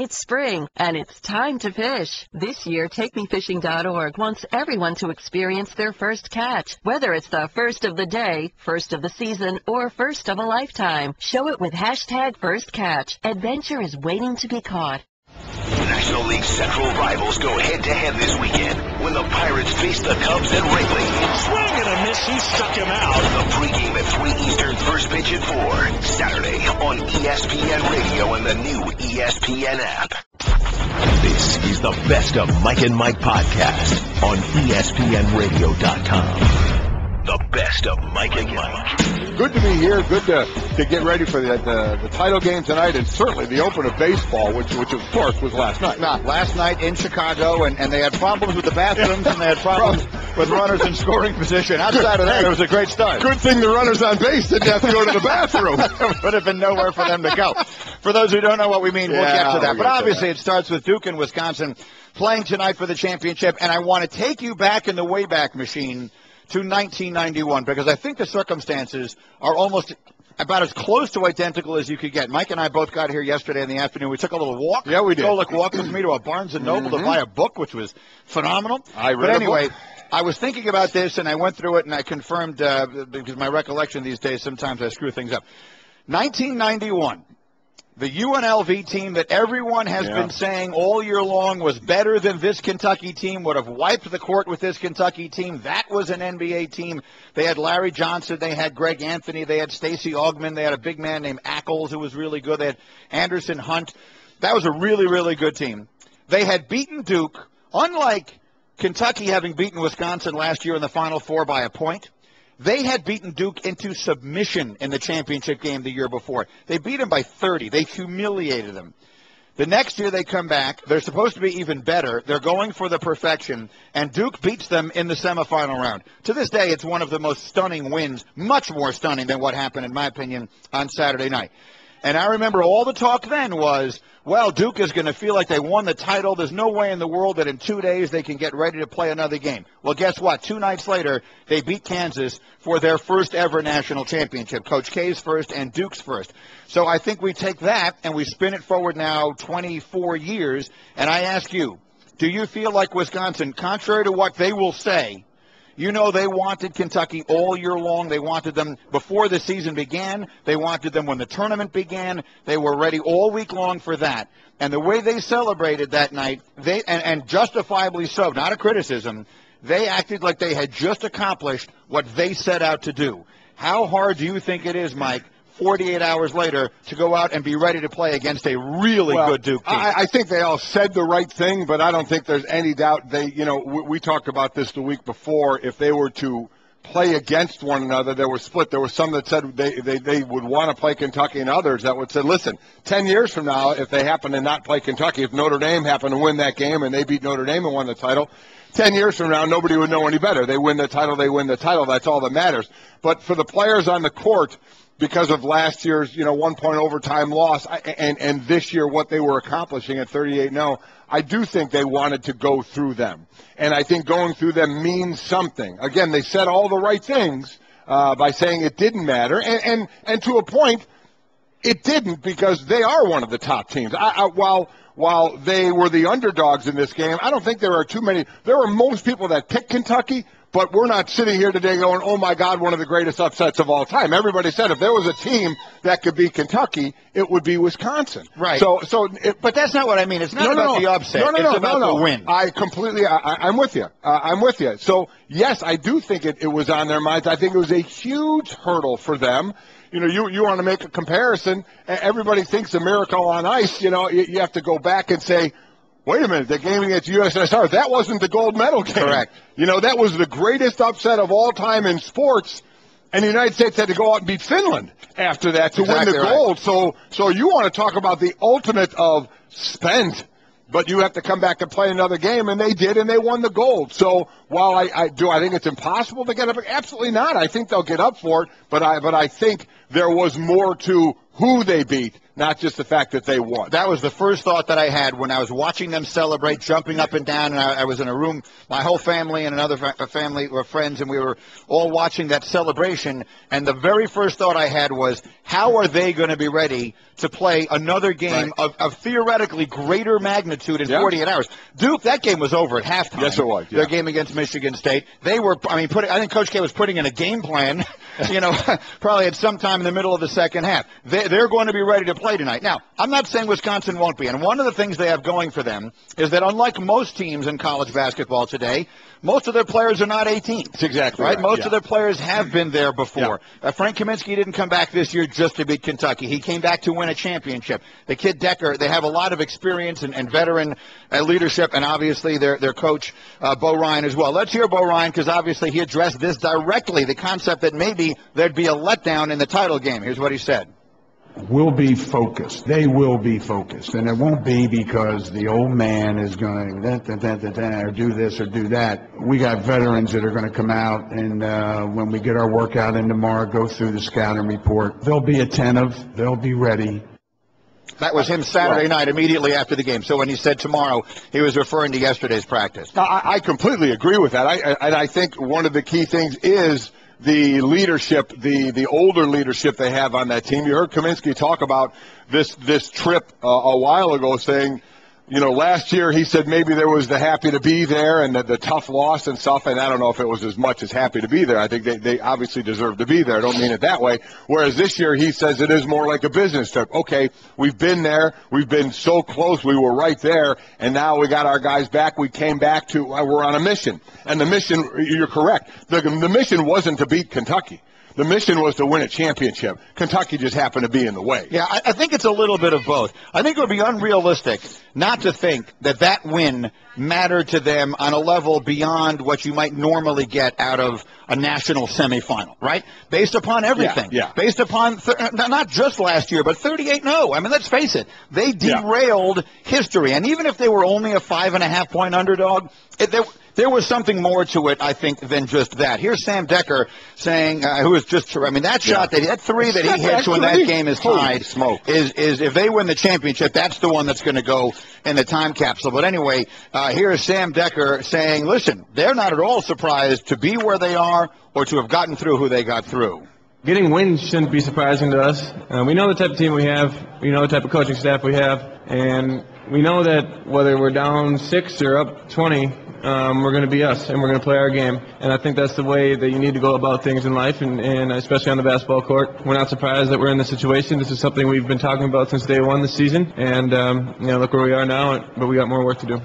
It's spring, and it's time to fish. This year, TakeMeFishing.org wants everyone to experience their first catch. Whether it's the first of the day, first of the season, or first of a lifetime, show it with hashtag #FirstCatch. Adventure is waiting to be caught. National League Central rivals go head-to-head this weekend when the Pirates face the Cubs at Wrigley. Swing and a miss, he struck him out. The pregame at 3 Eastern, first pitch at 4. Saturday on ESPN Radio and the new ESPN app. This is the Best of Mike and Mike podcast on ESPNRadio.com. The Best of Mike and Mike. Good to be here. Good to get ready for the title game tonight, and certainly the open of baseball, which of course was last night. Last night in Chicago, and they had problems with the bathrooms, and they had problems with runners in scoring position. Outside of that, it was a great start. Good thing the runners on base didn't have to go to the bathroom. There would have been nowhere for them to go. For those who don't know what we mean, we'll get to that. But obviously it starts with Duke and Wisconsin playing tonight for the championship, and I want to take you back in the Wayback Machine to 1991, because I think the circumstances are almost about as close to identical as you could get. Mike and I both got here yesterday in the afternoon. We took a little walk. Yeah, we did. Golic walked with me to a Barnes & Noble to buy a book, which was phenomenal. But anyway, I was thinking about this, and I went through it, and I confirmed, because my recollection these days, sometimes I screw things up. 1991. The UNLV team that everyone has been saying all year long was better than this Kentucky team, would have wiped the court with this Kentucky team. That was an NBA team. They had Larry Johnson. They had Greg Anthony. They had Stacey Augmon. They had a big man named Ackles who was really good. They had Anderson Hunt. That was a really, really good team. They had beaten Duke, unlike Kentucky having beaten Wisconsin last year in the Final Four by a point. They had beaten Duke into submission in the championship game the year before. They beat them by 30. They humiliated them. The next year they come back. They're supposed to be even better. They're going for the perfection, and Duke beats them in the semifinal round. To this day, it's one of the most stunning wins, much more stunning than what happened, in my opinion, on Saturday night. And I remember all the talk then was, well, Duke is going to feel like they won the title. There's no way in the world that in 2 days they can get ready to play another game. Well, guess what? 2 nights later, they beat Kansas for their first ever national championship. Coach K's first and Duke's first. So I think we take that and we spin it forward now 24 years. And I ask you, do you feel like Wisconsin, contrary to what they will say, you know they wanted Kentucky all year long. They wanted them before the season began. They wanted them when the tournament began. They were ready all week long for that. And the way they celebrated that night, and justifiably so, not a criticism, they acted like they had just accomplished what they set out to do. How hard do you think it is, Mike, 48 hours later, to go out and be ready to play against a really good Duke team? I think they all said the right thing, but I don't think there's any doubt we talked about this the week before. If they were to play against one another, they were split. There were some that said they would want to play Kentucky, and others that would say, listen, 10 years from now, if they happen to not play Kentucky, if Notre Dame happened to win that game and they beat Notre Dame and won the title, 10 years from now, nobody would know any better. They win the title, they win the title. That's all that matters. But for the players on the court, because of last year's, 1-point overtime loss, and this year what they were accomplishing at 38-0, I do think they wanted to go through them. And I think going through them means something. Again, they said all the right things by saying it didn't matter. And to a point, it didn't, because they are one of the top teams. While they were the underdogs in this game, I don't think there are too many. There are most people that pick Kentucky, but we're not sitting here today going, oh, my God, one of the greatest upsets of all time. Everybody said if there was a team that could beat Kentucky, it would be Wisconsin. Right. But that's not what I mean. It's not about the upset. It's about the win. I'm with you. I'm with you. So, yes, I do think it was on their minds. I think it was a huge hurdle for them. You want to make a comparison. Everybody thinks a miracle on ice. You have to go back and say, wait a minute, the game against USSR, that wasn't the gold medal game. Correct. That was the greatest upset of all time in sports, and the United States had to go out and beat Finland after that to win the gold. So you want to talk about the ultimate of spent, but you have to come back and play another game, and they did, and they won the gold. So while I think it's impossible to get up, absolutely not. I think they'll get up for it, but I think there was more to who they beat, not just the fact that they won. That was the first thought that I had when I was watching them celebrate, jumping up and down, and I was in a room, my whole family and another family were friends, and we were all watching that celebration, and the very first thought I had was, how are they going to be ready to play another game of theoretically greater magnitude in 48 hours? Duke, that game was over at halftime. Yes, it was. Their game against Michigan State. They were, I think Coach K was putting in a game plan, probably at some time in the middle of the second half. They're going to be ready to play tonight. Now, I'm not saying Wisconsin won't be, and one of the things they have going for them is that unlike most teams in college basketball today, most of their players are not 18. That's exactly right. Most of their players have been there before. Frank Kaminsky didn't come back this year just to beat Kentucky. He came back to win a championship. The kid Decker, they have a lot of experience and veteran leadership, and obviously their coach, Bo Ryan, as well. Let's hear Bo Ryan, because obviously he addressed this directly, the concept that maybe there'd be a letdown in the title game. Here's what he said. We'll be focused. They will be focused. And it won't be because the old man is going to or do this or do that. We got veterans that are going to come out, and when we get our workout in tomorrow, go through the scouting report. They'll be attentive. They'll be ready. That was him Saturday night immediately after the game. So when he said tomorrow, he was referring to yesterday's practice. I completely agree with that. I think one of the key things is the leadership, the older leadership they have on that team. You heard Kaminsky talk about this trip a while ago, saying, last year he said maybe there was the happy to be there and the tough loss and stuff, and I don't know if it was as much as happy to be there. I think they obviously deserve to be there. I don't mean it that way. Whereas this year he says it is more like a business trip. Okay, we've been there. We've been so close. We were right there, and now we got our guys back. We came back to we're on a mission. And the mission, you're correct, the mission wasn't to beat Kentucky. The mission was to win a championship. Kentucky just happened to be in the way. Yeah, I think it's a little bit of both. I think it would be unrealistic not to think that win mattered to them on a level beyond what you might normally get out of a national semifinal, right? Based upon everything. Yeah. Based upon, not just last year, but 38-0. I mean, let's face it. They derailed history. And even if they were only a 5.5-point underdog, there was something more to it, I think, than just that. Here's Sam Decker saying, who was just, that shot, that three that he hits when that game is tied, is if they win the championship, that's the one that's going to go in the time capsule. But anyway, here's Sam Decker saying, listen, they're not at all surprised to be where they are or to have gotten through who they got through. Getting wins shouldn't be surprising to us. We know the type of team we have. We know the type of coaching staff we have. And we know that whether we're down 6 or up 20, we're going to be us, and we're going to play our game. And I think that's the way that you need to go about things in life, and especially on the basketball court. We're not surprised that we're in this situation. This is something we've been talking about since day one this season. And, look where we are now, but we got more work to do.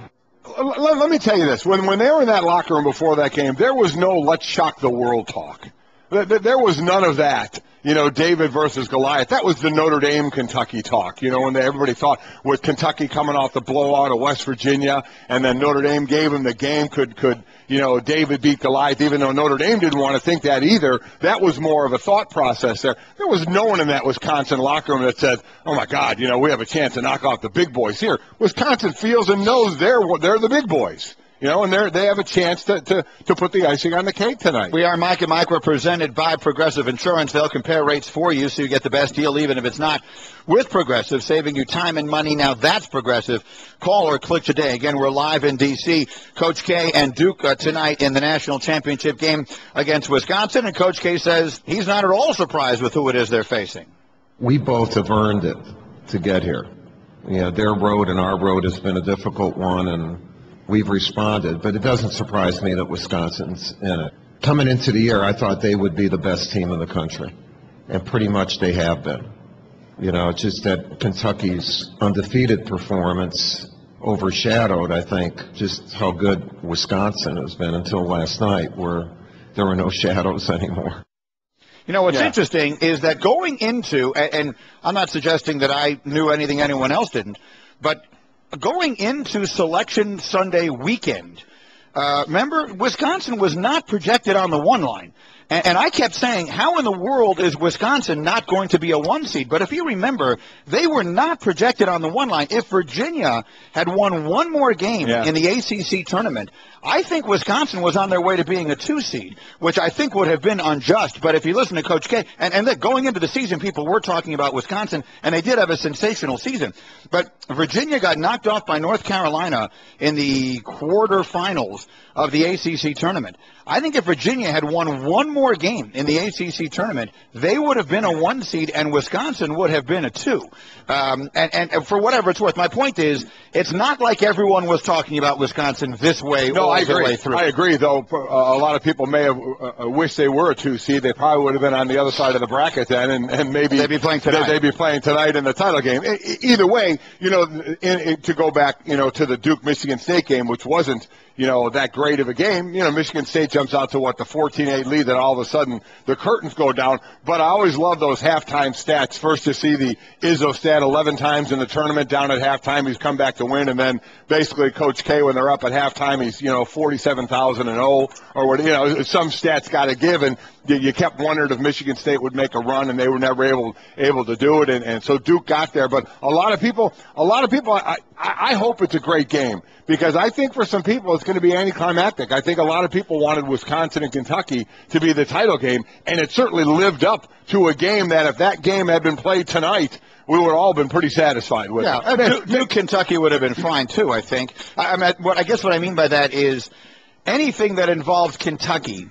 Let me tell you this. When they were in that locker room before that game, there was no let's shock the world talk. There was none of that. David versus Goliath. That was the Notre Dame Kentucky talk. When everybody thought with Kentucky coming off the blowout of West Virginia, and then Notre Dame gave him the game, could David beat Goliath, even though Notre Dame didn't want to think that either. That was more of a thought process there. There was no one in that Wisconsin locker room that said, oh my God, we have a chance to knock off the big boys here. Wisconsin feels and knows they're the big boys. And they have a chance to put the icing on the cake tonight. We are Mike and Mike. We're presented by Progressive Insurance. They'll compare rates for you so you get the best deal, even if it's not with Progressive, saving you time and money. Now that's Progressive. Call or click today. Again, we're live in D.C. Coach K and Duke tonight in the national championship game against Wisconsin. And Coach K says he's not at all surprised with who it is they're facing. We both have earned it to get here. Their road and our road has been a difficult one, and we've responded, but it doesn't surprise me that Wisconsin's in it. Coming into the year, I thought they would be the best team in the country, and pretty much they have been. It's just that Kentucky's undefeated performance overshadowed, I think, just how good Wisconsin has been until last night, where there were no shadows anymore. What's interesting is that going into, and I'm not suggesting that I knew anything anyone else didn't, but going into Selection Sunday weekend, remember, Wisconsin was not projected on the 1 line. And I kept saying, how in the world is Wisconsin not going to be a 1 seed? But if you remember, they were not projected on the 1 line. If Virginia had won one more game in the ACC tournament, I think Wisconsin was on their way to being a 2 seed, which I think would have been unjust. But if you listen to Coach K, and look, going into the season, people were talking about Wisconsin, and they did have a sensational season. But Virginia got knocked off by North Carolina in the quarterfinals of the ACC tournament. I think if Virginia had won one more game in the ACC tournament, they would have been a 1 seed, and Wisconsin would have been a 2. And for whatever it's worth, my point is, it's not like everyone was talking about Wisconsin this way all the way through. I agree, though. A lot of people may have wished they were a 2 seed. They probably would have been on the other side of the bracket then, and maybe they'd be playing tonight. They'd be playing tonight in the title game. Either way, to go back, to the Duke-Michigan State game, which wasn't, that great of a game. Michigan State jumps out to the 14-8 lead, then all of a sudden the curtains go down. But I always love those halftime stats. First to see the Izzo stat 11 times in the tournament down at halftime. He's come back to win. And then basically Coach K, when they're up at halftime, he's, 47,000-0 or what, some stats got to give. And you kept wondering if Michigan State would make a run, and they were never able to do it. And so Duke got there. But a lot of people, I hope it's a great game, because I think for some people it's going to be anticlimactic. I think a lot of people wanted Wisconsin and Kentucky to be the title game, and it certainly lived up to a game that if that game had been played tonight, we would have all been pretty satisfied with it. Duke Kentucky would have been fine too, I think. I guess what I mean by that is anything that involves Kentucky,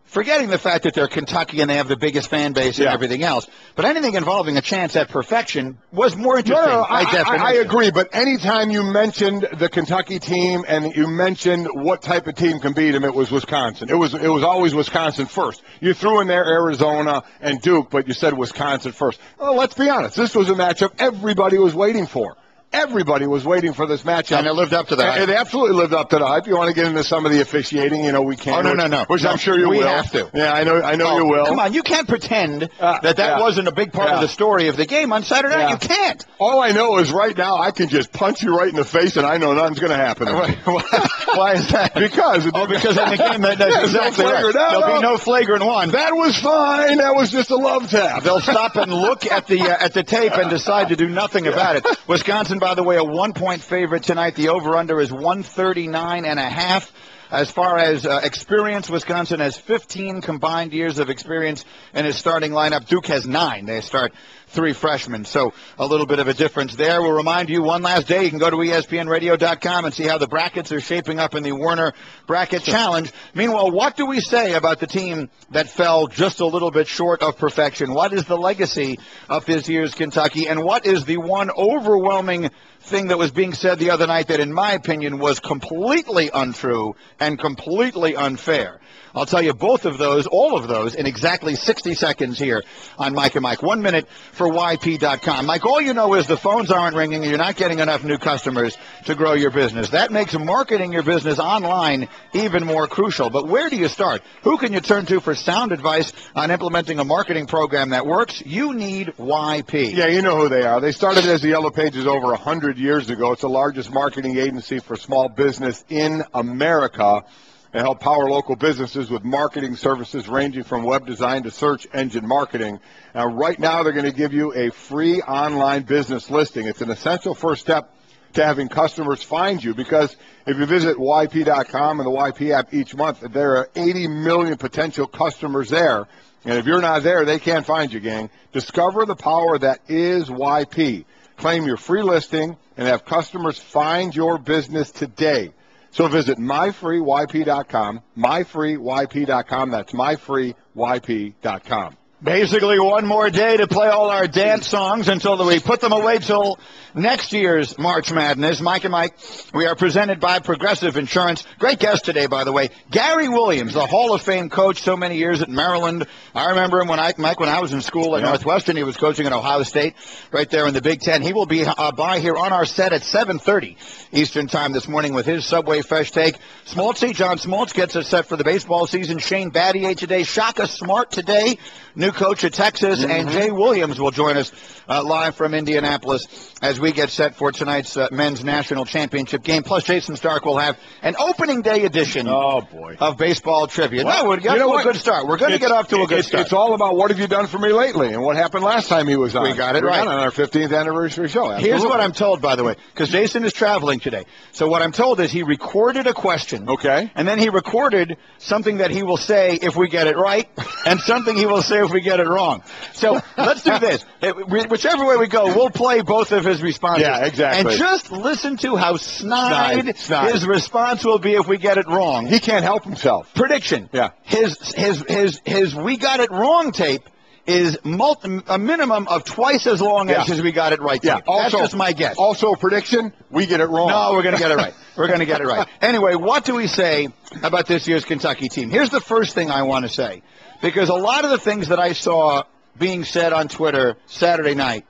forgetting the fact that they're Kentucky and they have the biggest fan base and everything else, but anything involving a chance at perfection was more interesting. No, I agree, but anytime you mentioned the Kentucky team and you mentioned what type of team can beat them, it was Wisconsin. It was always Wisconsin first. You threw in there Arizona and Duke, but you said Wisconsin first. Well, let's be honest. This was a matchup everybody was waiting for. Everybody was waiting for this matchup. And it lived up to the hype. It absolutely lived up to the hype. You want to get into some of the officiating, we can't. Oh, no. Which I'm sure you will. We have to. Yeah, I know you will. Come on, you can't pretend that wasn't a big part of the story of the game on Saturday night. You can't. All I know is right now I can just punch you right in the face, and I know nothing's going to happen. Why is that? Because in the game, that's exactly right. There'll be no flagrant one. That was fine. That was just a love tap. They'll stop and look at the tape and decide to do nothing about it. Wisconsin, by the way, a 1-point favorite tonight. The over-under is 139.5. As far as experience, Wisconsin has 15 combined years of experience in his starting lineup. Duke has 9. They start 3 freshmen, so a little bit of a difference there. We'll remind you one last day, you can go to ESPNradio.com and see how the brackets are shaping up in the Werner Bracket Challenge. Meanwhile, what do we say about the team that fell just a little bit short of perfection? What is the legacy of this year's Kentucky, and what is the one overwhelming thing that was being said the other night that, in my opinion, was completely untrue and completely unfair? I'll tell you both of those, all of those, in exactly 60 seconds here on Mike and Mike. 1 minute for YP.com. Mike, all you know is the phones aren't ringing and you're not getting enough new customers to grow your business. That makes marketing your business online even more crucial. But where do you start? Who can you turn to for sound advice on implementing a marketing program that works? You need YP. Yeah, you know who they are. They started as the Yellow Pages over 100 years ago. It's the largest marketing agency for small business in America. They help power local businesses with marketing services ranging from web design to search engine marketing. Now, right now, they're going to give you a free online business listing. It's an essential first step to having customers find you, because if you visit YP.com and the YP app each month, there are 80 million potential customers there. And if you're not there, they can't find you, gang. Discover the power that is YP. Claim your free listing and have customers find your business today. So visit myfreeyp.com, myfreeyp.com. That's myfreeyp.com. Basically, one more day to play all our dance songs until we put them away till next year's March Madness. Mike and Mike, we are presented by Progressive Insurance. Great guest today, by the way. Gary Williams, the Hall of Fame coach, so many years at Maryland. I remember him when I was in school at Northwestern. He was coaching at Ohio State right there in the Big Ten. He will be by here on our set at 7:30 Eastern Time this morning with his Subway Fresh Take. Smoltzy, John Smoltz gets us set for the baseball season. Shane Battier today. Shaka Smart today. New new coach at Texas, and Jay Williams will join us live from Indianapolis as we get set for tonight's men's national championship game. Plus, Jayson Stark will have an opening day edition of baseball trivia. Well, we're getting to a good start. We're going to get off to a good start. It's all about what have you done for me lately and what happened last time he was on. We got it right. On our 15th anniversary show. Absolutely. Here's what I'm told, by the way, because Jayson is traveling today. So what I'm told is he recorded a question. Okay. And then he recorded something that he will say if we get it right and something he will say if we get it wrong. So let's do this. Whichever way we go, we'll play both of his responses. Yeah, exactly. And just listen to how snide his response will be if we get it wrong. He can't help himself. Prediction. Yeah. His we got it wrong tape is a minimum of twice as long as his we got it right tape. That's just my guess. Also a prediction, we get it wrong. No, we're going to get it right. We're going to get it right. Anyway, what do we say about this year's Kentucky team? Here's the first thing I want to say, because a lot of the things that I saw being said on Twitter Saturday night,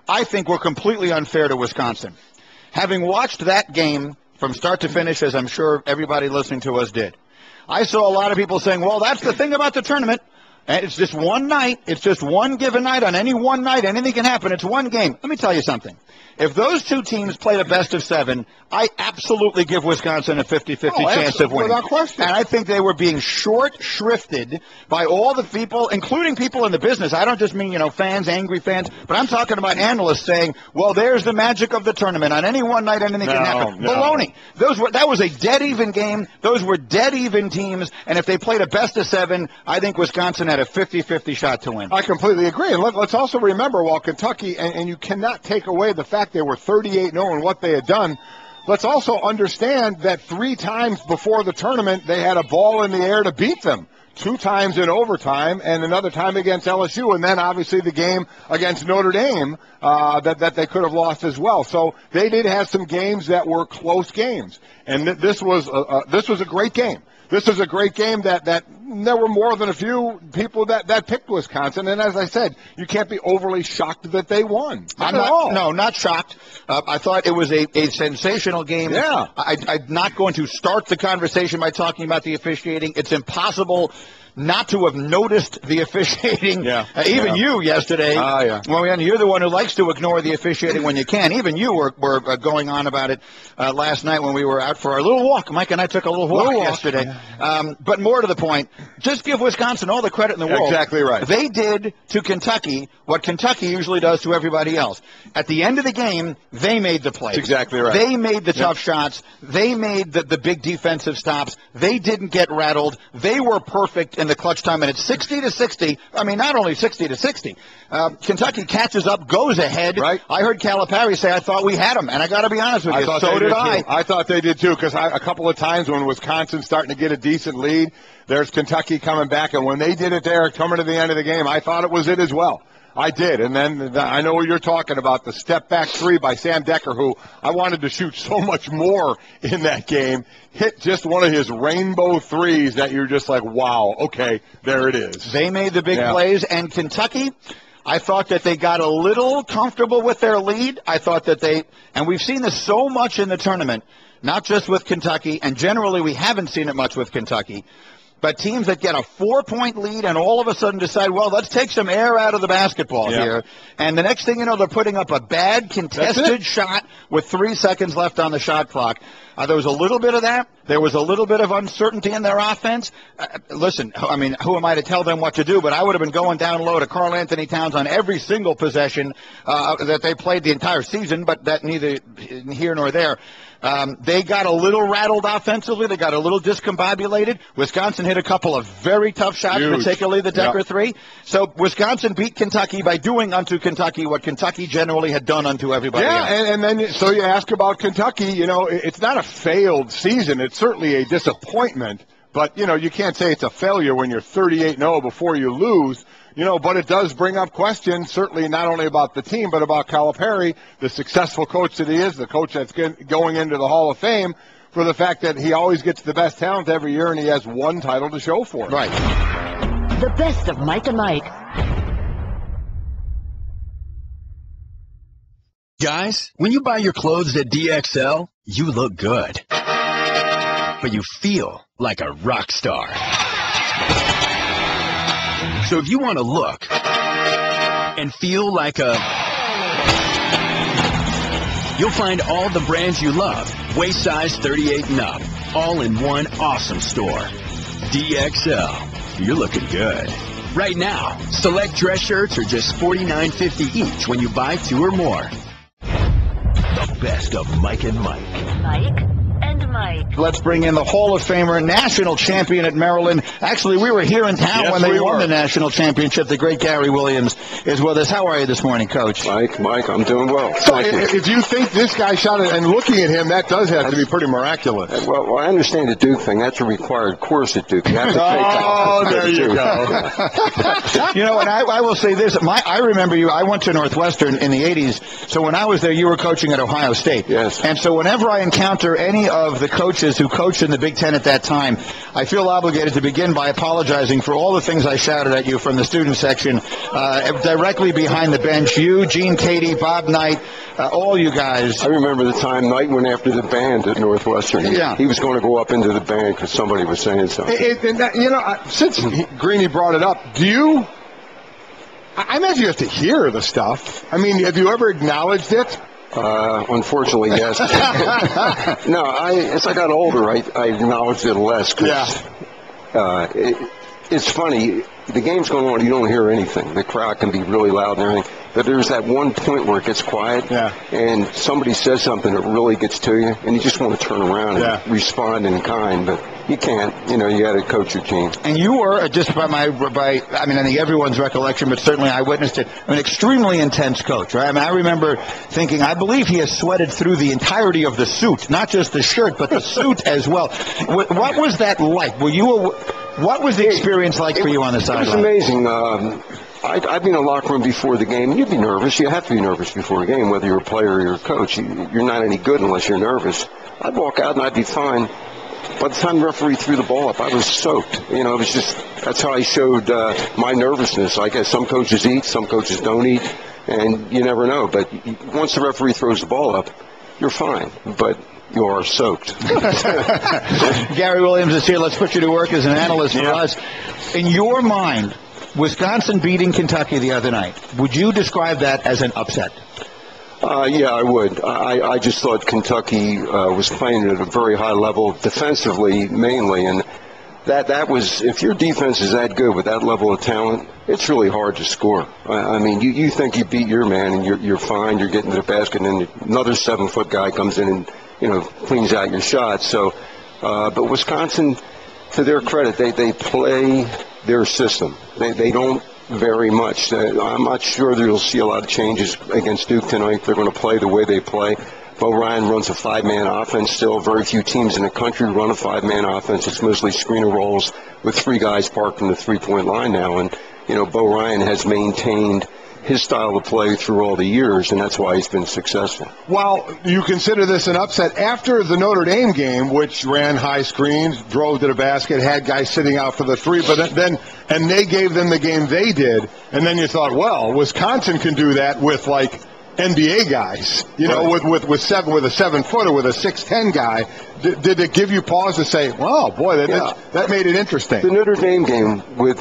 I think were completely unfair to Wisconsin. Having watched that game from start to finish, as I'm sure everybody listening to us did, I saw a lot of people saying, well, that's the thing about the tournament. And it's just one night. It's just one given night. On any one night, anything can happen. It's one game. Let me tell you something. If those two teams played a best of 7, I absolutely give Wisconsin a 50-50 chance of winning. Without question. And I think they were being short-shrifted by all the people, including people in the business. I don't just mean, fans, angry fans, but I'm talking about analysts saying, well, there's the magic of the tournament. On any one night, anything can happen. No. Baloney. That was a dead-even game. Those were dead-even teams. And if they played a best of 7, I think Wisconsin had a 50-50 shot to win. I completely agree. And let's also remember, while Kentucky, and you cannot take away the fact they were 38-0 in what they had done, let's also understand that 3 times before the tournament, they had a ball in the air to beat them. 2 times in overtime and another time against LSU, and then obviously the game against Notre Dame that they could have lost as well. So they did have some games that were close games, and this was a great game. This is a great game that there were more than a few people that picked Wisconsin. And as I said, you can't be overly shocked that they won. Not shocked. I thought it was a sensational game. Yeah. I'm not going to start the conversation by talking about the officiating. It's impossible not to have noticed the officiating. Even you yesterday. Well, you're the one who likes to ignore the officiating when you can. Even you were going on about it last night when we were out for our little walk. Mike and I took a little walk yesterday. But more to the point, just give Wisconsin all the credit in the world. Exactly right. They did to Kentucky what Kentucky usually does to everybody else. At the end of the game, they made the plays. That's exactly right. They made the tough shots. They made the big defensive stops. They didn't get rattled. They were perfect in the clutch time, and it's 60-60. I mean, not only 60-60. Kentucky catches up, goes ahead. Right. I heard Calipari say, I thought we had him, and I got to be honest with you, so did I. I thought they did too, because a couple of times when Wisconsin's starting to get a decent lead, there's Kentucky coming back, and when they did it there, coming to the end of the game, I thought it was it as well. I did, and then I know what you're talking about, the step-back 3 by Sam Decker, who I wanted to shoot so much more in that game, hit just one of his rainbow threes that you're just like, wow, okay, there it is. They made the big plays, and Kentucky, I thought that they got a little comfortable with their lead. I thought that and we've seen this so much in the tournament, not just with Kentucky, and generally we haven't seen it much with Kentucky, but teams that get a 4-point lead and all of a sudden decide, well, let's take some air out of the basketball here. And the next thing you know, they're putting up a bad contested shot with 3 seconds left on the shot clock. There was a little bit of that. There was a little bit of uncertainty in their offense. Listen, I mean, who am I to tell them what to do? But I would have been going down low to Karl Anthony Towns on every single possession that they played the entire season, but that neither here nor there. They got a little rattled offensively. They got a little discombobulated. Wisconsin hit a couple of very tough shots, particularly the Decker 3. So Wisconsin beat Kentucky by doing unto Kentucky what Kentucky generally had done unto everybody else. And then so you ask about Kentucky, it's not a failed season. It's certainly a disappointment. But, you can't say it's a failure when you're 38-0 before you lose. But it does bring up questions, certainly not only about the team, but about Calipari, the successful coach that he is, the coach that's going into the Hall of Fame, for the fact that he always gets the best talent every year and he has one title to show for it. Right. The best of Mike and Mike. Guys, when you buy your clothes at DXL, you look good. But you feel like a rock star. So if you want to look and feel like you'll find all the brands you love, waist size 38 and up, all in one awesome store. DXL, you're looking good. Right now, select dress shirts are just $49.50 each when you buy 2 or more. The best of Mike and Mike. Mike and Mike. Let's bring in the Hall of Famer, national champion at Maryland. Actually, we were here in town when they won the national championship. The great Gary Williams is with us. How are you this morning, Coach? Mike, I'm doing well. So if you think this guy shot it, and looking at him, that does have to be pretty miraculous. Well, I understand the Duke thing. That's a required course at Duke. You have to take Oh, there you go. You know, and I will say this. I remember you. I went to Northwestern in the 80s. So when I was there, you were coaching at Ohio State. Yes. And so whenever I encounter any of the coaches who coached in the Big Ten at that time, I feel obligated to begin by apologizing for all the things I shouted at you from the student section, directly behind the bench. You, Gene Cady, Bob Knight, all you guys. I remember the time Knight went after the band at Northwestern. He was going to go up into the band because somebody was saying something. Since Greeny brought it up, I imagine you have to hear the stuff. I mean, have you ever acknowledged it? Unfortunately, yes. No, as I got older, I acknowledged it less. It's funny. The game's going on, you don't hear anything. The crowd can be really loud and everything. But there's that one point where it gets quiet, and somebody says something that really gets to you, and you just want to turn around and respond in kind, but you can't. You know, you got to coach your team. And you were, just I think everyone's recollection, but certainly I witnessed it, an extremely intense coach, right? I mean, I remember thinking, I believe he has sweated through the entirety of the suit, not just the shirt, but the suit as well. What was that like? What was the experience like for you on the sideline? It was amazing. I've been in a locker room before the game, and you'd be nervous. You have to be nervous before a game, whether you're a player or you're a coach. You're not any good unless you're nervous. I'd walk out and I'd be fine. By the time the referee threw the ball up, I was soaked. You know, it was just, that's how I showed my nervousness. I guess some coaches eat, some coaches don't eat, and you never know. But once the referee throws the ball up, you're fine. But you are soaked. Gary Williams is here. Let's put you to work as an analyst for us. In your mind, Wisconsin beating Kentucky the other night, would you describe that as an upset? Yeah, I would. I just thought Kentucky was playing at a very high level, defensively mainly, and that was, if your defense is that good with that level of talent, it's really hard to score. I mean, you think you beat your man and you're fine, you're getting to the basket, and then another 7-foot guy comes in and, you know, cleans out your shot. So, but Wisconsin, to their credit, they play their system. They don't very much. I'm not sure that you'll see a lot of changes against Duke tonight. They're going to play the way they play. Bo Ryan runs a 5-man offense still. Very few teams in the country run a 5-man offense. It's mostly screener rolls with 3 guys parked in the 3-point line now. And, you know, Bo Ryan has maintained his style of play through all the years, and that's why he's been successful. Well, you consider this an upset after the Notre Dame game, which ran high screens, drove to the basket, had guys sitting out for the 3, but then they gave them the game they did, and then you thought, well, Wisconsin can do that with like NBA guys, you know, with a 7-footer, with a 6'10" guy. Did it give you pause to say, "Wow, boy, that made it interesting"? The Notre Dame game with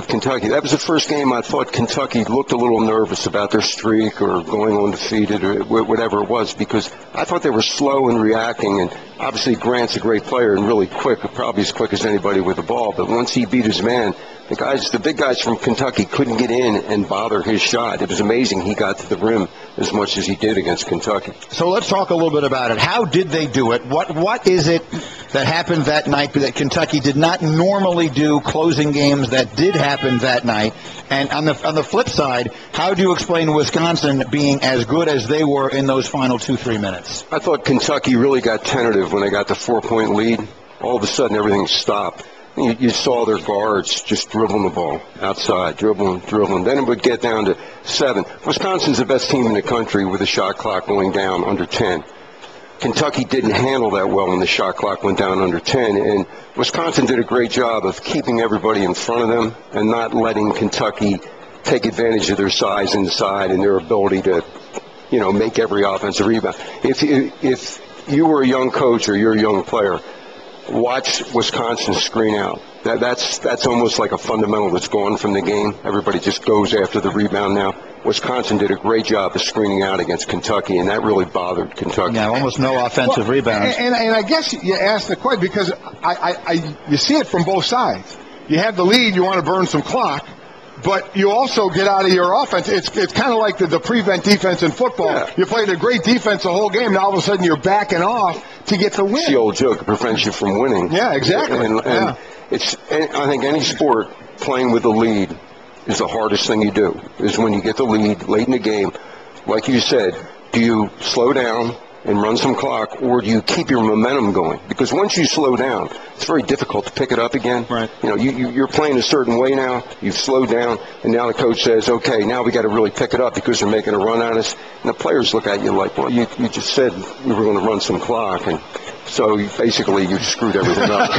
Kentucky, that was the first game I thought Kentucky looked a little nervous about their streak or going undefeated or whatever it was, because I thought they were slow in reacting. And obviously Grant's a great player and really quick, probably as quick as anybody with the ball. But once he beat his man, the big guys from Kentucky couldn't get in and bother his shot. It was amazing he got to the rim as much as he did against Kentucky. So let's talk a little bit about it. How did they do it? What is it that happened that night that Kentucky did not normally do, closing games that did happen that night? And on the flip side, how do you explain Wisconsin being as good as they were in those final 2-3 minutes? I thought Kentucky really got tentative when they got the 4-point lead. All of a sudden, everything stopped. You saw their guards just dribbling the ball outside, dribbling. Then it would get down to 7. Wisconsin's the best team in the country with the shot clock going down under 10. Kentucky didn't handle that well when the shot clock went down under 10, and Wisconsin did a great job of keeping everybody in front of them and not letting Kentucky take advantage of their size inside and their ability to, you know, make every offensive rebound. If you were a young coach or you're a young player, watch Wisconsin screen out. That's almost like a fundamental that's gone from the game. Everybody just goes after the rebound now. Wisconsin did a great job of screening out against Kentucky, and that really bothered Kentucky. Yeah, almost no offensive rebounds. And I guess you asked the question because you see it from both sides. You have the lead, you want to burn some clock, but you also get out of your offense. It's kind of like the prevent defense in football. Yeah. You played a great defense the whole game, now all of a sudden you're backing off to get the win. It's the old joke, it prevents you from winning. Yeah, exactly. And I think any sport, playing with the lead is the hardest thing you do, is when you get the lead late in the game. Like you said, do you slow down and run some clock, or do you keep your momentum going? Because once you slow down, it's very difficult to pick it up again. Right. You know, you're playing a certain way now, you've slowed down, and now the coach says, okay, now we got to really pick it up because they're making a run at us. And the players look at you like, well, you just said we were going to run some clock, and so basically you screwed everything up.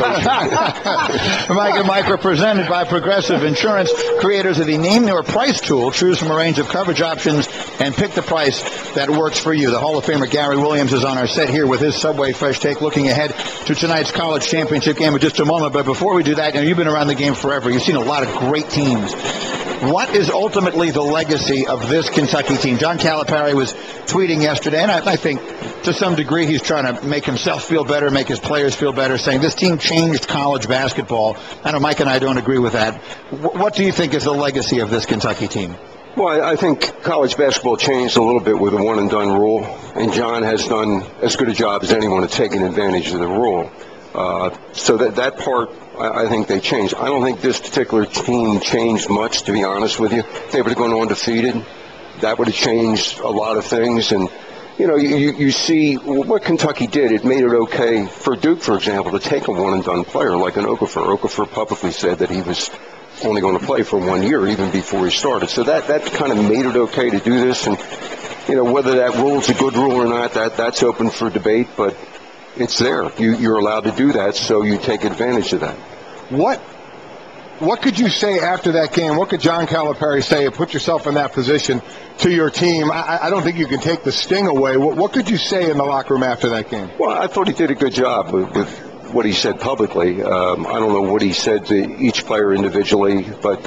Mike and Mike are presented by Progressive Insurance, creators of the Name Your Price tool. Choose from a range of coverage options and pick the price that works for you. The Hall of Famer Gary Williams is on our set here with his Subway Fresh Take, looking ahead to tonight's college championship game in just a moment. But before we do that, you've been around the game forever. You've seen a lot of great teams. What is ultimately the legacy of this Kentucky team? John Calipari was tweeting yesterday, and I think to some degree he's trying to make himself feel better, make his players feel better, saying this team changed college basketball. I know Mike and I don't agree with that. What do you think is the legacy of this Kentucky team? Well, I think college basketball changed a little bit with the one-and-done rule, and John has done as good a job as anyone at taking advantage of the rule. So that part, I think they changed. I don't think this particular team changed much, to be honest with you. If they would have gone undefeated, that would have changed a lot of things. And, you know, you see what Kentucky did. It made it okay for Duke, for example, to take a one-and-done player like an Okafor. Okafor publicly said that he was only going to play for 1 year, even before he started. So that kind of made it okay to do this. And, you know, whether that rule's a good rule or not, that's open for debate, but it's there. You're allowed to do that, so you take advantage of that. What could you say after that game? What could John Calipari say? Put yourself in that position to your team. I don't think you can take the sting away. What could you say in the locker room after that game? Well, I thought he did a good job with what he said publicly. I don't know what he said to each player individually, but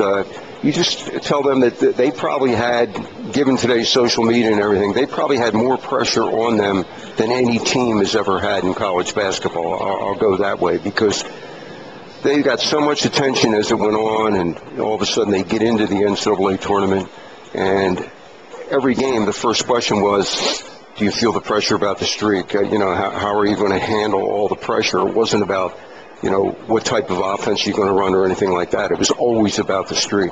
you just tell them that they probably had, given today's social media and everything, they probably had more pressure on them than any team has ever had in college basketball. I'll go that way, because they got so much attention as it went on, and all of a sudden they get into the NCAA tournament, and every game the first question was, do you feel the pressure about the streak? You know, how are you going to handle all the pressure? It wasn't about, you know, what type of offense you're going to run or anything like that. It was always about the streak.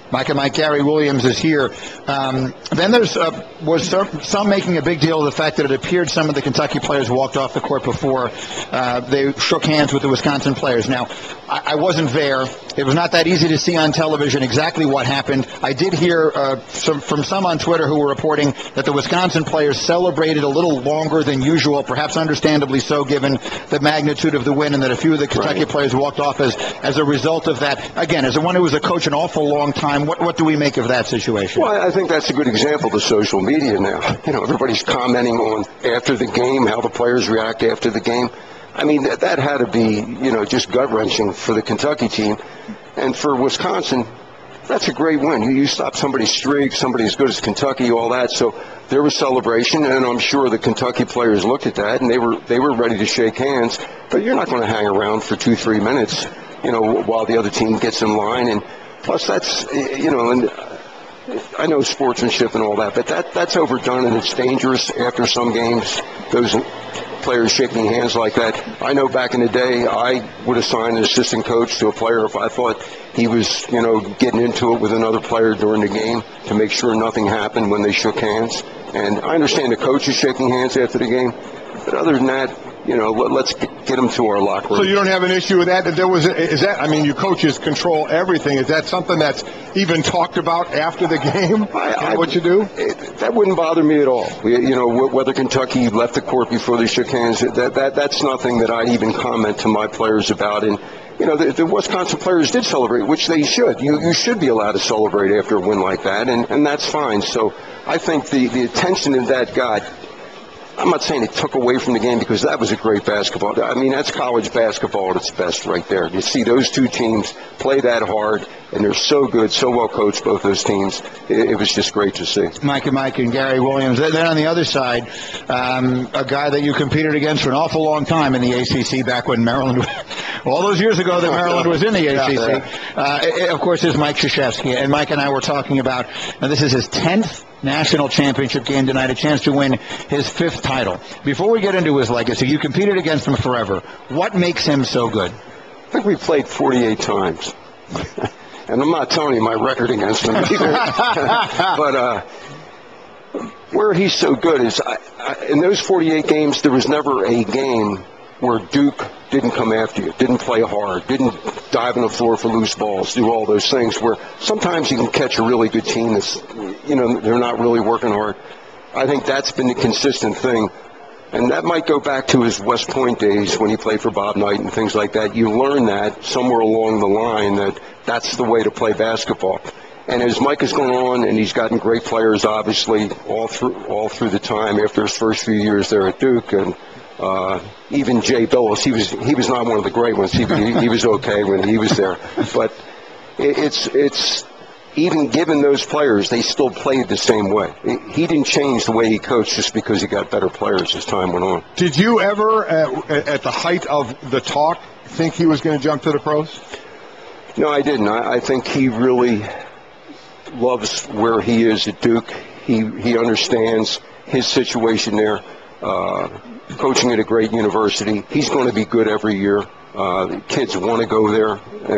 Mike and Mike, Gary Williams is here. Then was some making a big deal of the fact that it appeared some of the Kentucky players walked off the court before they shook hands with the Wisconsin players. Now, I wasn't there. It was not that easy to see on television exactly what happened. I did hear from some on Twitter who were reporting that the Wisconsin players celebrated a little longer than usual, perhaps understandably so given the magnitude of the win, and that a few of the Kentucky players walked off as a result of that. Again, as one who was a coach an awful long time, what do we make of that situation? Well, I think that's a good example of social media now. You know, everybody's commenting on after the game, how the players react after the game. I mean, that had to be, you know, just gut-wrenching for the Kentucky team. And for Wisconsin, that's a great win. You stop somebody's streak, somebody as good as Kentucky, all that. So there was celebration, and I'm sure the Kentucky players looked at that, and they were ready to shake hands. But you're not going to hang around for 2-3 minutes, you know, while the other team gets in line. And plus, that's, you know, and I know sportsmanship and all that, but that's overdone, and it's dangerous after some games, those players shaking hands like that. I know back in the day, I would assign an assistant coach to a player if I thought he was, you know, getting into it with another player during the game, to make sure nothing happened when they shook hands. And I understand the coach is shaking hands after the game, but other than that, you know, let's get them to our locker room. So you don't have an issue with that? I mean, you coaches control everything. Is that something that's even talked about after the game? What you do? That wouldn't bother me at all. You know, whether Kentucky left the court before they shook hands, that's nothing that I'd even comment to my players about. And, you know, the Wisconsin players did celebrate, which they should. You should be allowed to celebrate after a win like that, and that's fine. So I think the attention that got I'm not saying it took away from the game, because that was a great basketball. I mean, that's college basketball at its best right there. You see those two teams play that hard, and they're so good, so well coached, both those teams. It was just great to see. Mike and Gary Williams. Then on the other side, a guy that you competed against for an awful long time in the ACC back when Maryland, all those years ago that Maryland was in the ACC, of course, is Mike Krzyzewski. And Mike and I were talking about, and this is his 10th national championship game tonight, a chance to win his 5th title. Before we get into his legacy, you competed against him forever. What makes him so good? I think we played 48 times. And I'm not telling you my record against him either. But where he's so good is, in those 48 games, there was never a game where Duke didn't come after you, didn't play hard, didn't dive on the floor for loose balls, do all those things where sometimes you can catch a really good team that's, they're not really working hard. I think that's been the consistent thing. And that might go back to his West Point days when he played for Bob Knight and things like that. You learn that somewhere along the line, that that's the way to play basketball. And as Mike has gone on, and he's gotten great players, obviously, all through the time after his first few years there at Duke, and even Jay Billis, he was not one of the great ones. He was okay when he was there, but it's even given those players, they still played the same way. He didn't change the way he coached just because he got better players as time went on. Did you ever, at the height of the talk, think he was going to jump to the pros? No, I didn't. I think he really loves where he is at Duke. He understands his situation there. Coaching at a great university, he's going to be good every year. The kids want to go there,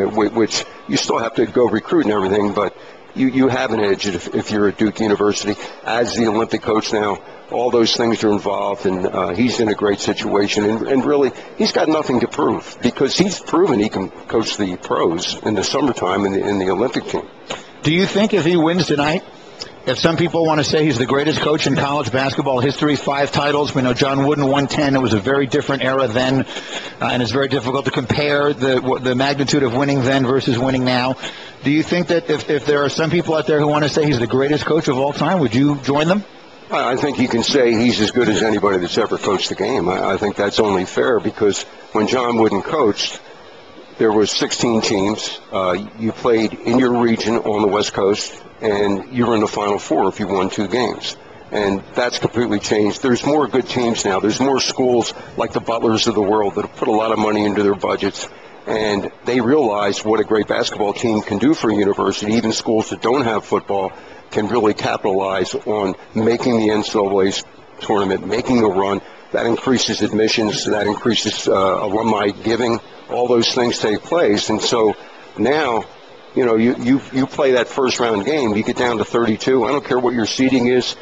which you still have to go recruit and everything, but you have an edge if you're at Duke University. As the Olympic coach now, all those things are involved, and he's in a great situation. And really, he's got nothing to prove, because he's proven he can coach the pros in the summertime in the Olympic team. Do you think if he wins tonight, if some people want to say he's the greatest coach in college basketball history, 5 titles, we know John Wooden won 10. It was a very different era then, and it's very difficult to compare the magnitude of winning then versus winning now. Do you think that if there are some people out there who want to say he's the greatest coach of all time, would you join them? I think you can say he's as good as anybody that's ever coached the game. I think that's only fair, because when John Wooden coached, there was 16 teams. You played in your region on the West Coast, and you were in the Final Four if you won 2 games. And that's completely changed. There's more good teams now. There's more schools like the Butlers of the world that have put a lot of money into their budgets, and they realize what a great basketball team can do for a university. Even schools that don't have football can really capitalize on making the NCAA tournament, making a run. That increases admissions, that increases alumni giving. All those things take place. And so now, you play that first round game, you get down to 32. I don't care what your seeding is.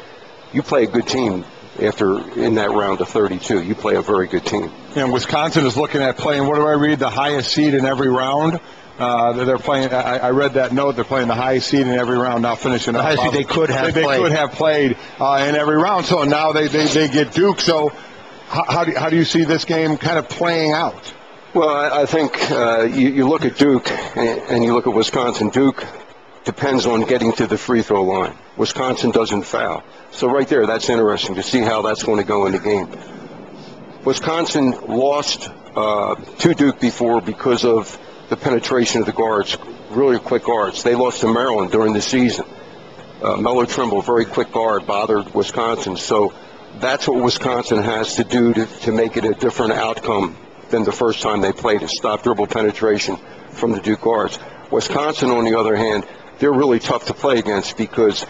You play a good team in that round of 32. You play a very good team. And Wisconsin is looking at playing, what do I read, the highest seed in every round? They're playing. I read that note. They're playing the highest seed in every round. Now finishing up. The highest seed they could have played. They could have played in every round. So now they get Duke. So how do you see this game kind of playing out? Well, I think you look at Duke and you look at Wisconsin. Duke depends on getting to the free throw line. Wisconsin doesn't foul. So right there, that's interesting to see how that's going to go in the game. Wisconsin lost to Duke before because of the penetration of the guards, really quick guards. They lost to Maryland during the season. Melo Trimble, very quick guard, bothered Wisconsin. So that's what Wisconsin has to do to make it a different outcome than the first time they played, to stop dribble penetration from the Duke guards. Wisconsin, on the other hand, they're really tough to play against because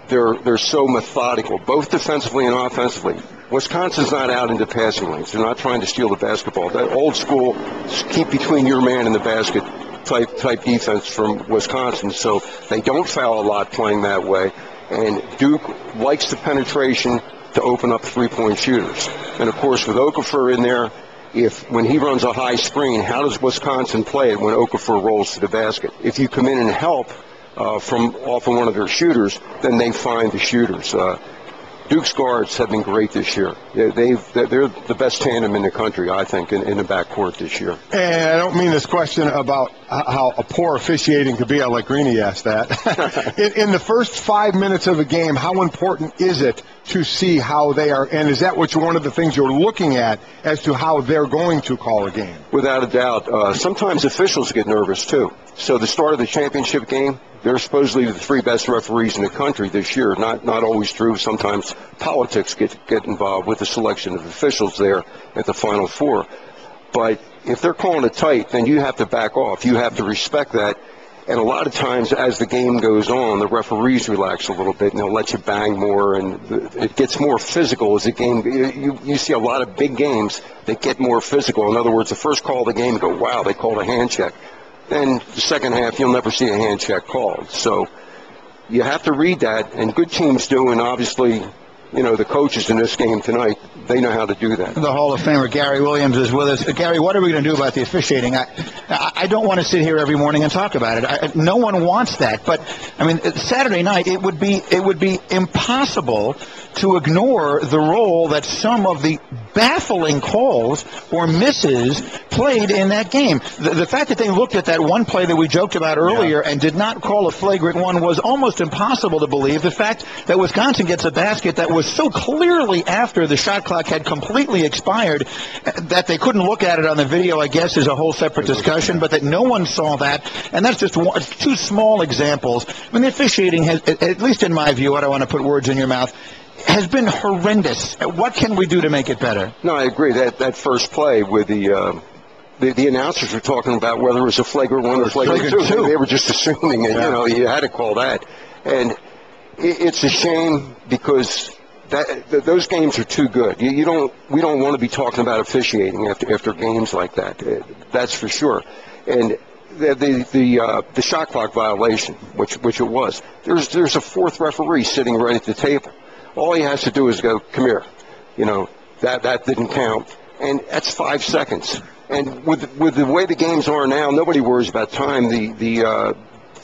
they're so methodical, both defensively and offensively. Wisconsin's not out into passing lanes. They're not trying to steal the basketball. That old school, keep between your man and the basket type defense from Wisconsin. So they don't foul a lot playing that way. And Duke likes the penetration to open up three-point shooters. And, of course, with Okafor in there, when he runs a high screen, how does Wisconsin play it when Okafor rolls to the basket? If you come in and help from off of one of their shooters, then they find the shooters. Duke's guards have been great this year. They're the best tandem in the country, I think, in the backcourt this year. And I don't mean this question about how a poor officiating could be. I'll let Greeny ask that. In the first 5 minutes of a game, how important is it to see how they are, and is that one of the things you're looking at as to how they're going to call a game? Without a doubt. Sometimes officials get nervous, too. So the start of the championship game, they're supposedly the 3 best referees in the country this year. Not always true. Sometimes politics get involved with the selection of officials there at the Final Four. But if they're calling it tight, then you have to back off. You have to respect that. And a lot of times, as the game goes on, the referees relax a little bit, and they'll let you bang more, and it gets more physical as the game. You see a lot of big games that get more physical. In other words, the first call of the game, you go, wow, they called a hand check. Then the second half, you'll never see a hand check called. So you have to read that, and good teams do, and obviously, the coaches in this game tonight, they know how to do that. The Hall of Famer Gary Williams is with us. Gary, what are we going to do about the officiating? I don't want to sit here every morning and talk about it. No one wants that. But I mean, Saturday night it would be impossible to ignore the role that some of the baffling calls or misses played in that game. The fact that they looked at that one play that we joked about earlier and did not call a flagrant one was almost impossible to believe. The fact that Wisconsin gets a basket that was so clearly after the shot clock had completely expired that they couldn't look at it on the video, I guess, is a whole separate discussion, but that no one saw that. And that's just 2 small examples. I mean, the officiating has, at least in my view, I don't want to put words in your mouth, has been horrendous. What can we do to make it better? No, I agree. That first play with the announcers were talking about whether it was a flagrant 1 or flagrant 2. They were just assuming it. You had to call that. And it's a shame because those games are too good. We don't want to be talking about officiating after games like that. That's for sure. And the shot clock violation, which it was. There's a 4th referee sitting right at the table. All he has to do is go, come here. That didn't count. And that's 5 seconds. And with the way the games are now, nobody worries about time. The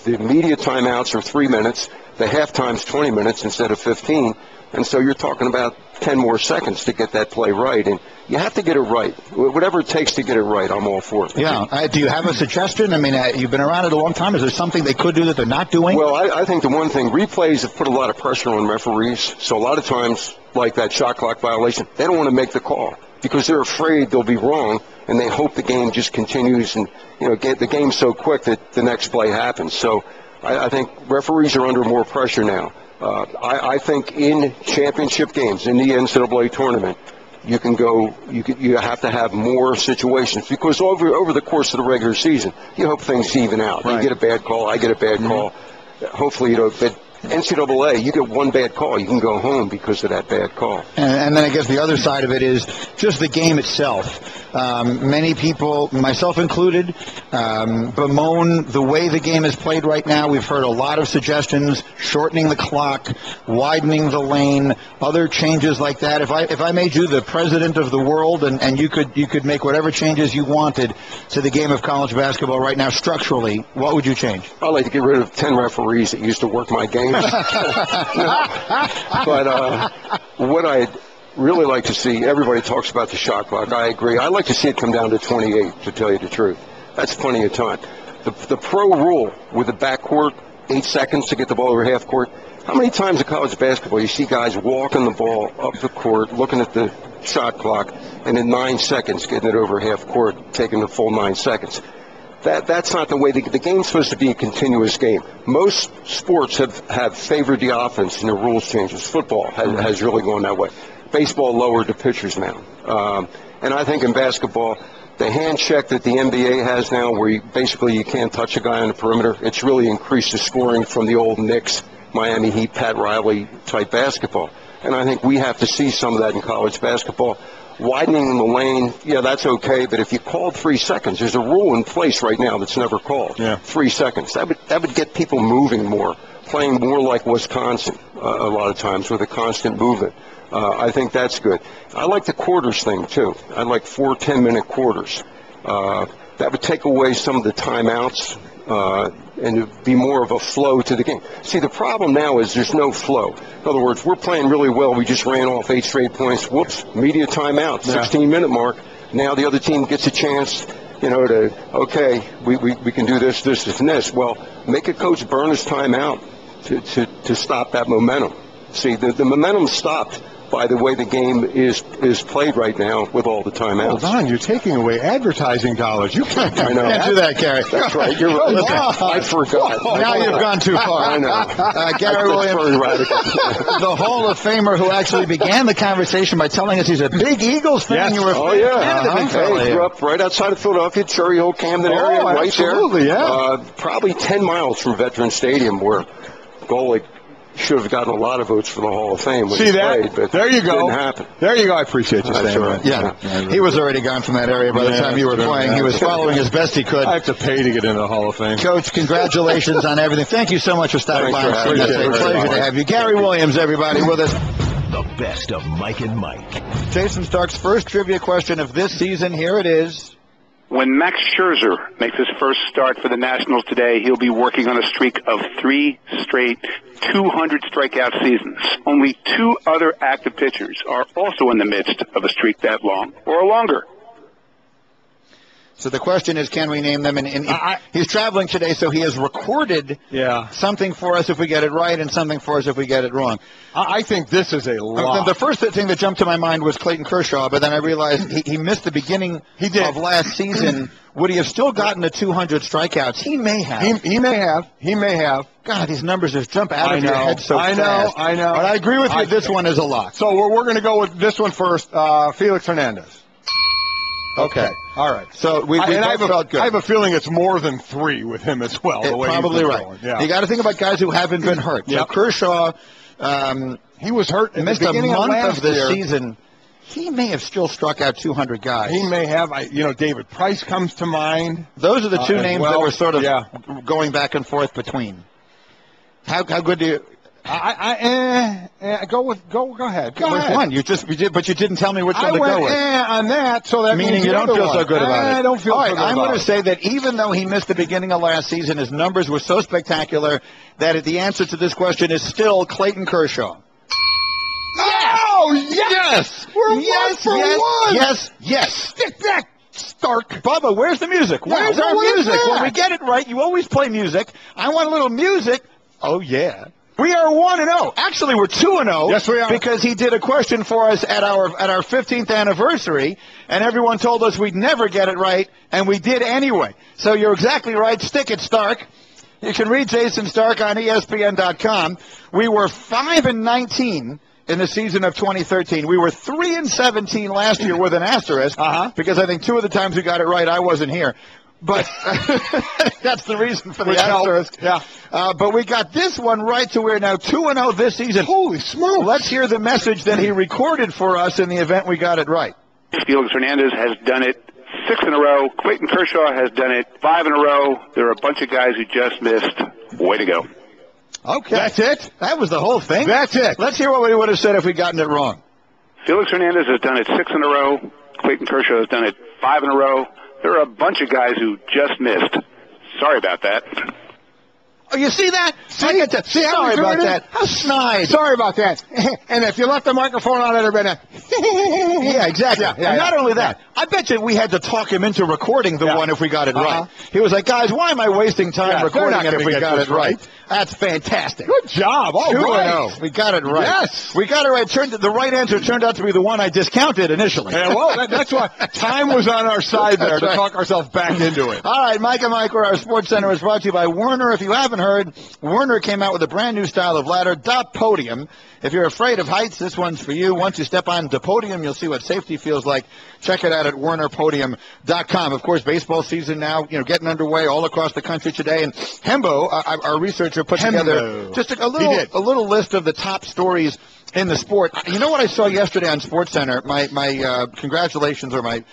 media timeouts are 3 minutes. The halftime's 20 minutes instead of 15. And so you're talking about 10 more seconds to get that play right. And you have to get it right. Whatever it takes to get it right, I'm all for it. Yeah. Do you have a suggestion? I mean, you've been around it a long time. Is there something they could do that they're not doing? Well, I think the one thing, replays have put a lot of pressure on referees. So a lot of times, like that shot clock violation, they don't want to make the call because they're afraid they'll be wrong, and they hope the game just continues and, get the game so quick that the next play happens. So I think referees are under more pressure now. I think in championship games, in the NCAA tournament, you have to have more situations because over the course of the regular season, you hope things even out. Right. You get a bad call, I get a bad call. Hopefully you don't. But NCAA, you get one bad call, you can go home because of that bad call. And then I guess the other side of it is just the game itself. Many people, myself included, bemoan the way the game is played right now. We've heard a lot of suggestions, shortening the clock, widening the lane, other changes like that. If I made you the president of the world and you could make whatever changes you wanted to the game of college basketball right now structurally, what would you change? I'd like to get rid of 10 referees that used to work my games. But what I'd really like to see, everybody talks about the shot clock. I agree. I'd like to see it come down to 28, to tell you the truth. That's plenty of time. The pro rule with the backcourt, 8 seconds to get the ball over half court. How many times in college basketball you see guys walking the ball up the court, looking at the shot clock, and in 9 seconds getting it over half court, taking the full 9 seconds? That's not the way. The game's supposed to be a continuous game. Most sports have favored the offense in the rules changes. Football has really gone that way. Baseball lowered the pitcher's mound. And I think in basketball, the hand check that the NBA has now, where you can't touch a guy on the perimeter, it's really increased the scoring from the old Knicks, Miami Heat, Pat Riley type basketball. And I think we have to see some of that in college basketball. Widening the lane, yeah, that's okay, but if you called 3 seconds, there's a rule in place right now that's never called. Yeah. 3 seconds. That would get people moving more, playing more like Wisconsin a lot of times with a constant movement. I think that's good. I like the quarters thing, too. I like 4 10-minute quarters. That would take away some of the timeouts and it'd be more of a flow to the game. See, the problem now is there's no flow. In other words, we're playing really well. We just ran off 8 straight points. Whoops, media timeout, 16-minute mark. Now the other team gets a chance, we can do this, and this. Well, make a coach burn his timeout to stop that momentum. See, the momentum stopped by the way the game is played right now with all the timeouts. Hold on, you're taking away advertising dollars. You can't, I know. Can't do that, Gary. That's right. You're right. Listen, I forgot. Now you've gone too far. I know. Gary Williams, the Hall of Famer who actually began the conversation by telling us he's a big Eagles fan. Yes. You were a Oh, fan yeah. of the Hey, grew up right outside of Philadelphia, Cherry Hill, Camden area, right absolutely, there. yeah. Probably 10 miles from Veterans Stadium, where Golic should have gotten a lot of votes for the Hall of Fame when See he that? played, but There you go. Didn't happen. There you go. I appreciate you That's saying all right. that. Yeah, he was already gone from that area by the time you were playing. He was following as best he could. I have to pay to get into the Hall of Fame. Coach, congratulations on everything. Thank you so much for stopping by. Thanks for It's having me. a pleasure to have you. Gary Williams, everybody, with us. The best of Mike and Mike. Jayson Stark's first trivia question of this season. Here it is. When Max Scherzer makes his first start for the Nationals today, he'll be working on a streak of 3 straight 200 strikeout seasons. Only 2 other active pitchers are also in the midst of a streak that long or longer. So the question is, can we name them? And he's traveling today, so he has recorded something for us if we get it right and something for us if we get it wrong. I think this is a lot. The first thing that jumped to my mind was Clayton Kershaw, but then I realized he missed the beginning of last season. Would he have still gotten the 200 strikeouts? He may have. He may have. He may have. God, these numbers just jump out of your head so fast. I know. But I agree with you. This one is a lock. So we're going to go with this one first. Felix Hernandez. Okay. All right. So we both felt good. I have a feeling it's more than 3 with him as well. The way Probably he's right. going. Yeah. You got to think about guys who haven't been hurt. Yep. So Kershaw, he was hurt. Missed a month of the year. season. He may have still struck out 200 guys. He may have. David Price comes to mind. Those are the 2 names that were sort of going back and forth between. How good do you? Go ahead. Go ahead. One. You did, but you didn't tell me which one to go with. On that, so that meaning means you don't feel so good about it. I don't feel All right, so good I'm about going to say that even though he missed the beginning of last season, his numbers were so spectacular that the answer to this question is still Clayton Kershaw. Oh, yes! We're one for one! Yes. Stick that, Stark. Bubba, where's the music? Where's our music? When we get it right, you always play music. I want a little music. Oh, yeah. We are 1-0. Actually, we're 2-0. Yes, we are. Because he did a question for us at our 15th anniversary, and everyone told us we'd never get it right, and we did anyway. So you're exactly right. Stick it, Stark. You can read Jayson Stark on ESPN.com. We were 5-19 in the season of 2013. We were 3-17 last year with an asterisk, because I think 2 of the times we got it right, I wasn't here. But that's the reason for the asterisk. Yeah. But we got this one right, so we're now 2-0 this season. Holy smokes. Let's hear the message that he recorded for us in the event we got it right. Felix Hernandez has done it 6 in a row. Clayton Kershaw has done it 5 in a row. There are a bunch of guys who just missed. Way to go. Okay. That's it? That was the whole thing? That's it. Let's hear what we would have said if we'd gotten it wrong. Felix Hernandez has done it 6 in a row. Clayton Kershaw has done it 5 in a row. There are a bunch of guys who just missed. Sorry about that. Oh, you see that? See how sorry about that. How snide. Sorry about that. And if you left the microphone on, it would have been a... Yeah, exactly. And not only that, I bet you we had to talk him into recording the one if we got it right. He was like, guys, why am I wasting time recording it if we got it right? That's fantastic. Good job. All right. 2-0. We got it right. Yes. We got it right. The right answer turned out to be the one I discounted initially. Yeah, well, that's why time was on our side there to talk ourselves back into it. All right, Mike and Mike, where our Sports Center is brought to you by Werner. If you haven't heard, Werner came out with a brand new style of ladder, Dot Podium. If you're afraid of heights, this one's for you. Once you step on the podium, you'll see what safety feels like. Check it out at WernerPodium.com. Of course, baseball season now, getting underway all across the country today. And Hembo, our researcher, put together just a little list of the top stories in the sport. You know what I saw yesterday on SportsCenter? My congratulations or my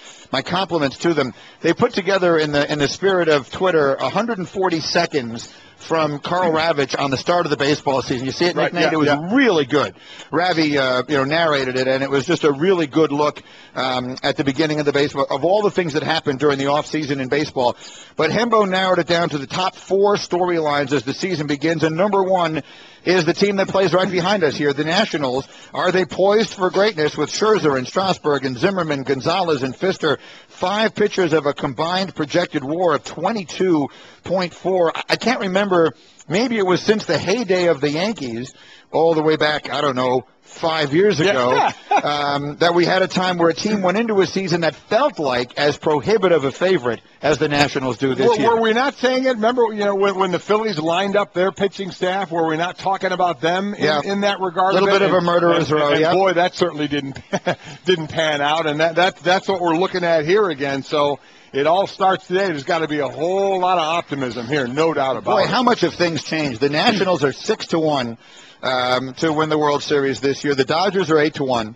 compliments to them. They put together in the spirit of Twitter 140 seconds from Carl Ravitch on the start of the baseball season. You see it, Nick? It was really good. Ravi, narrated it, and it was just a really good look at the beginning of the baseball, of all the things that happened during the offseason in baseball. But Hembo narrowed it down to the top 4 storylines as the season begins, and number 1 is the team that plays right behind us here, the Nationals. Are they poised for greatness with Scherzer and Strasburg and Zimmerman, Gonzalez and Pfister? 5 pitchers of a combined projected WAR of 22.4. I can't remember maybe it was since the heyday of the Yankees, all the way back, I don't know, 5 years ago, that we had a time where a team went into a season that felt like as prohibitive a favorite as the Nationals do this year. Were we not saying it? Remember, when the Phillies lined up their pitching staff, were we not talking about them in that regard? A little bit of a murderer's row, and boy, that certainly didn't pan out, and that's what we're looking at here again. So it all starts today. There's got to be a whole lot of optimism here, no doubt about it. Boy, how much have things changed? The Nationals are 6-1. To win the World Series this year. The Dodgers are 8-1.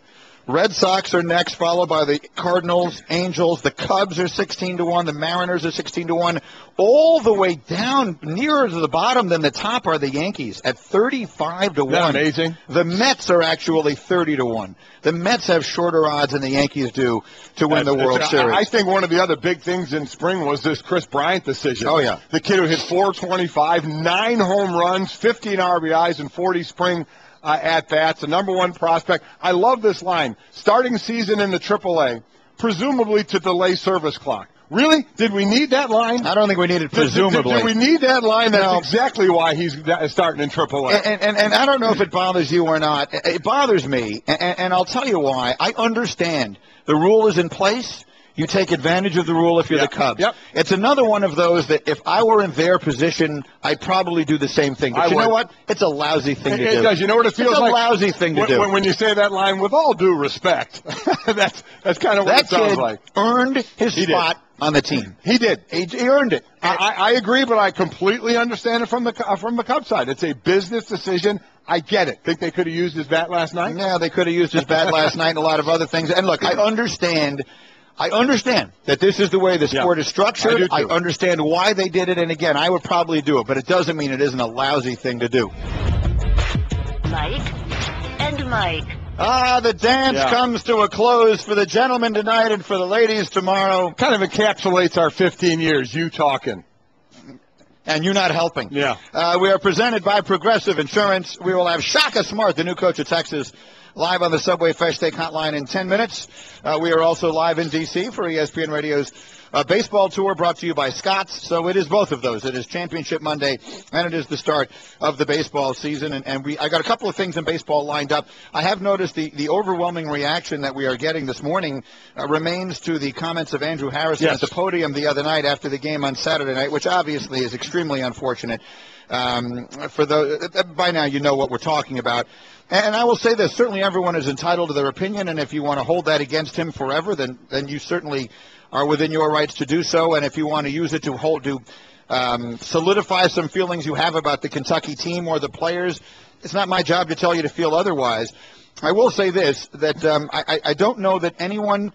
Red Sox are next, followed by the Cardinals, Angels. The Cubs are 16-1. The Mariners are 16-1. All the way down, nearer to the bottom than the top, are the Yankees at 35-1. Isn't that amazing? The Mets are actually 30-1. The Mets have shorter odds than the Yankees do to win the World Series. I think one of the other big things in spring was this Chris Bryant decision. Oh, yeah. The kid who hit 425, 9 home runs, 15 RBIs, and 40 spring at-bats, the number one prospect. I love this line. Starting season in the AAA, presumably to delay service clock. Really? Did we need that line? I don't think we needed presumably. Did we need that line? That's exactly why he's starting in AAA. And I don't know if it bothers you or not. It bothers me, and I'll tell you why. I understand the rule is in place. You take advantage of the rule if you're the Cubs. Yep. It's another one of those that if I were in their position, I'd probably do the same thing. But you know what? It's a lousy thing to do. It does. You know what it feels like? It's a lousy thing to do. When you say that line, with all due respect, that's kind of what it sounds like. Earned his spot on the team. He did. He earned it. I agree, but I completely understand it from the Cubs side. It's a business decision. I get it. Think they could have used his bat last night? Yeah, they could have used his bat last night and a lot of other things. And look, I understand that this is the way the sport is structured. I understand why they did it, and again, I would probably do it, but it doesn't mean it isn't a lousy thing to do. Mike and Mike. The dance comes to a close for the gentlemen tonight and for the ladies tomorrow. Kind of encapsulates our 15 years, you talking. And you not helping. Yeah. We are presented by Progressive Insurance. We will have Shaka Smart, the new coach of Texas, live on the Subway Fresh Steak Hotline in 10 minutes. We are also live in D.C. for ESPN Radio's baseball tour brought to you by Scott's. So it is both of those. It is Championship Monday, and it is the start of the baseball season. And I got a couple of things in baseball lined up. I have noticed the overwhelming reaction that we are getting this morning remains to the comments of Andrew Harrison at the podium the other night after the game on Saturday night, which obviously is extremely unfortunate. By now you know what we're talking about. And I will say this, certainly everyone is entitled to their opinion, and if you want to hold that against him forever, then you certainly are within your rights to do so. And if you want to use it to solidify some feelings you have about the Kentucky team or the players, it's not my job to tell you to feel otherwise. I will say this, that I don't know that anyone,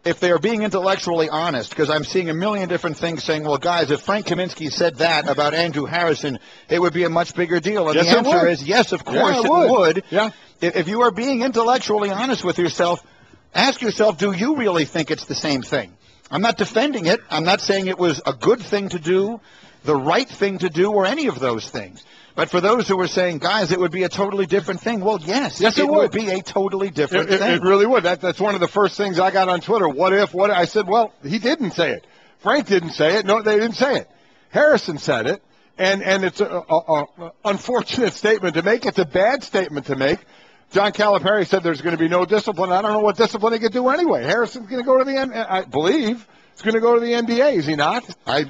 if they are being intellectually honest, because I'm seeing a million different things saying, well, guys, if Frank Kaminsky said that about Andrew Harrison, it would be a much bigger deal. And the answer is yes, of course it would. Yeah. If you are being intellectually honest with yourself, ask yourself, do you really think it's the same thing? I'm not defending it. I'm not saying it was a good thing to do, the right thing to do, or any of those things. But for those who were saying, guys, it would be a totally different thing, well, yes, it would be a totally different thing. It really would. That's one of the first things I got on Twitter. What if? I said, well, he didn't say it. Frank didn't say it. No, they didn't say it. Harrison said it. And it's an unfortunate statement to make. It's a bad statement to make. John Calipari said there's going to be no discipline. I don't know what discipline he could do anyway. Harrison's going to go to the NBA. I believe he's going to go to the NBA. Is he not?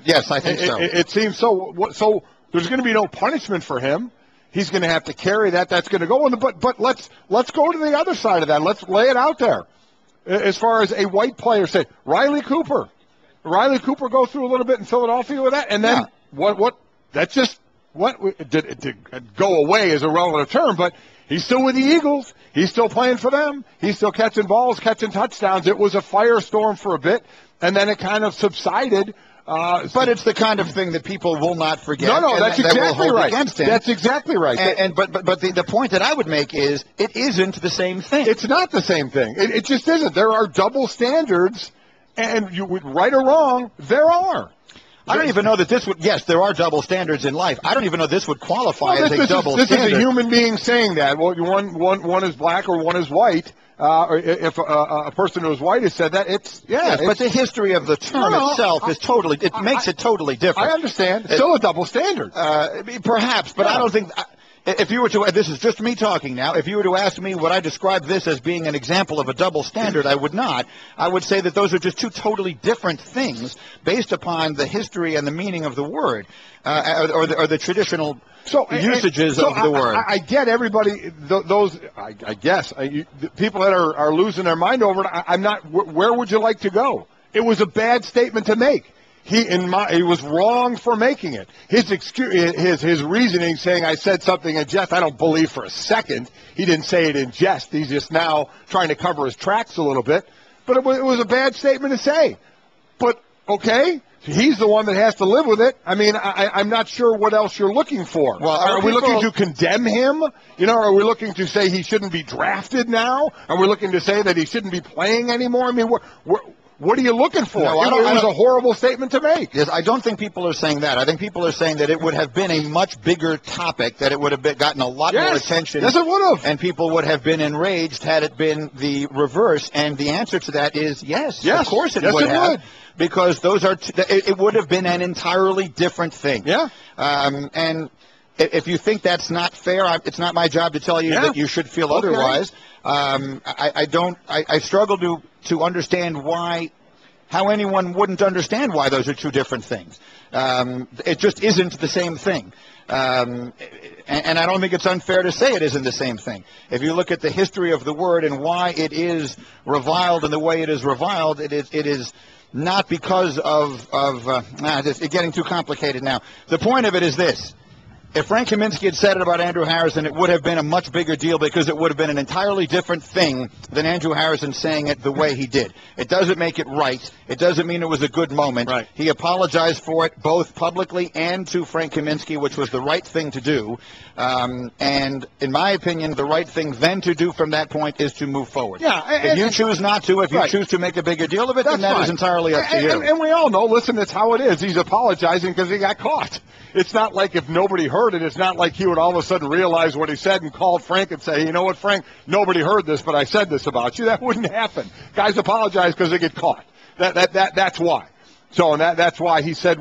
Yes, I think so. It seems so. So there's going to be no punishment for him. He's going to have to carry that. That's going to go. But let's go to the other side of that. Let's lay it out there. As far as a white player, say Riley Cooper go through a little bit in Philadelphia with that, and then what? That's just what did go away is a relative term, but. He's still with the Eagles. He's still playing for them. He's still catching balls, catching touchdowns. It was a firestorm for a bit, and then it kind of subsided. But it's the kind of thing that people will not forget. No, that's exactly right. Against him. That's exactly right. But the point that I would make is it isn't the same thing. It's not the same thing. It just isn't. There are double standards, and right or wrong, there are. I don't even know that this would. Yes, there are double standards in life. I don't even know this would qualify as a double standard. This is a human being saying that. Well, one is black or one is white. or if a person who's white has said that, but the history of the term itself is totally, it makes it totally different. I understand. It's still a double standard. Perhaps, but I don't think. If you were to, this is just me talking now, if you were to ask me would I describe this as being an example of a double standard, I would not. I would say that those are just two totally different things based upon the history and the meaning of the word, or the traditional usages of the word. I get everybody, those, I guess, the people that are losing their mind over it, I'm not, where would you like to go? It was a bad statement to make. He was wrong for making it. His excuse, his reasoning, saying I said something in jest, I don't believe for a second. He didn't say it in jest. He's just now trying to cover his tracks a little bit. But it was a bad statement to say. But okay, he's the one that has to live with it. I mean, I'm not sure what else you're looking for. Well, are we looking to condemn him? You know, are we looking to say he shouldn't be drafted now? Are we looking to say that he shouldn't be playing anymore? I mean, what are you looking for? No, it was a horrible statement to make. Yes, I don't think people are saying that. I think people are saying that it would have been a much bigger topic, that it would have gotten a lot more attention. Yes, it would have. And people would have been enraged had it been the reverse. And the answer to that is yes. Of course it would have. Because those are it would have been an entirely different thing. Yeah. And if you think that's not fair, it's not my job to tell you that you should feel otherwise. I struggle to understand how anyone wouldn't understand why those are two different things. It just isn't the same thing. And I don't think it's unfair to say it isn't the same thing. If you look at the history of the word and why it is reviled in the way it is reviled, it is not because of it's getting too complicated now. The point of it is this. If Frank Kaminsky had said it about Andrew Harrison, it would have been a much bigger deal because it would have been an entirely different thing than Andrew Harrison saying it the way he did. It doesn't make it right. It doesn't mean it was a good moment. Right. He apologized for it both publicly and to Frank Kaminsky, which was the right thing to do. And in my opinion, the right thing then to do from that point is to move forward. Yeah, if you choose not to, if you choose to make a bigger deal of it, then that is entirely up to you. And we all know, listen, it's how it is. He's apologizing because he got caught. It's not like if nobody heard it, it's not like he would all of a sudden realize what he said and called Frank and say, you know what, Frank, nobody heard this, but I said this about you. That wouldn't happen. Guys apologize because they get caught. That's why. So that's why he said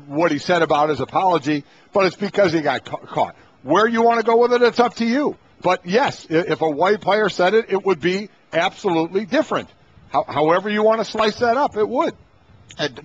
what he said about his apology, but it's because he got caught. Where you want to go with it, it's up to you. But yes, if a white player said it, it would be absolutely different. However you want to slice that up, it would.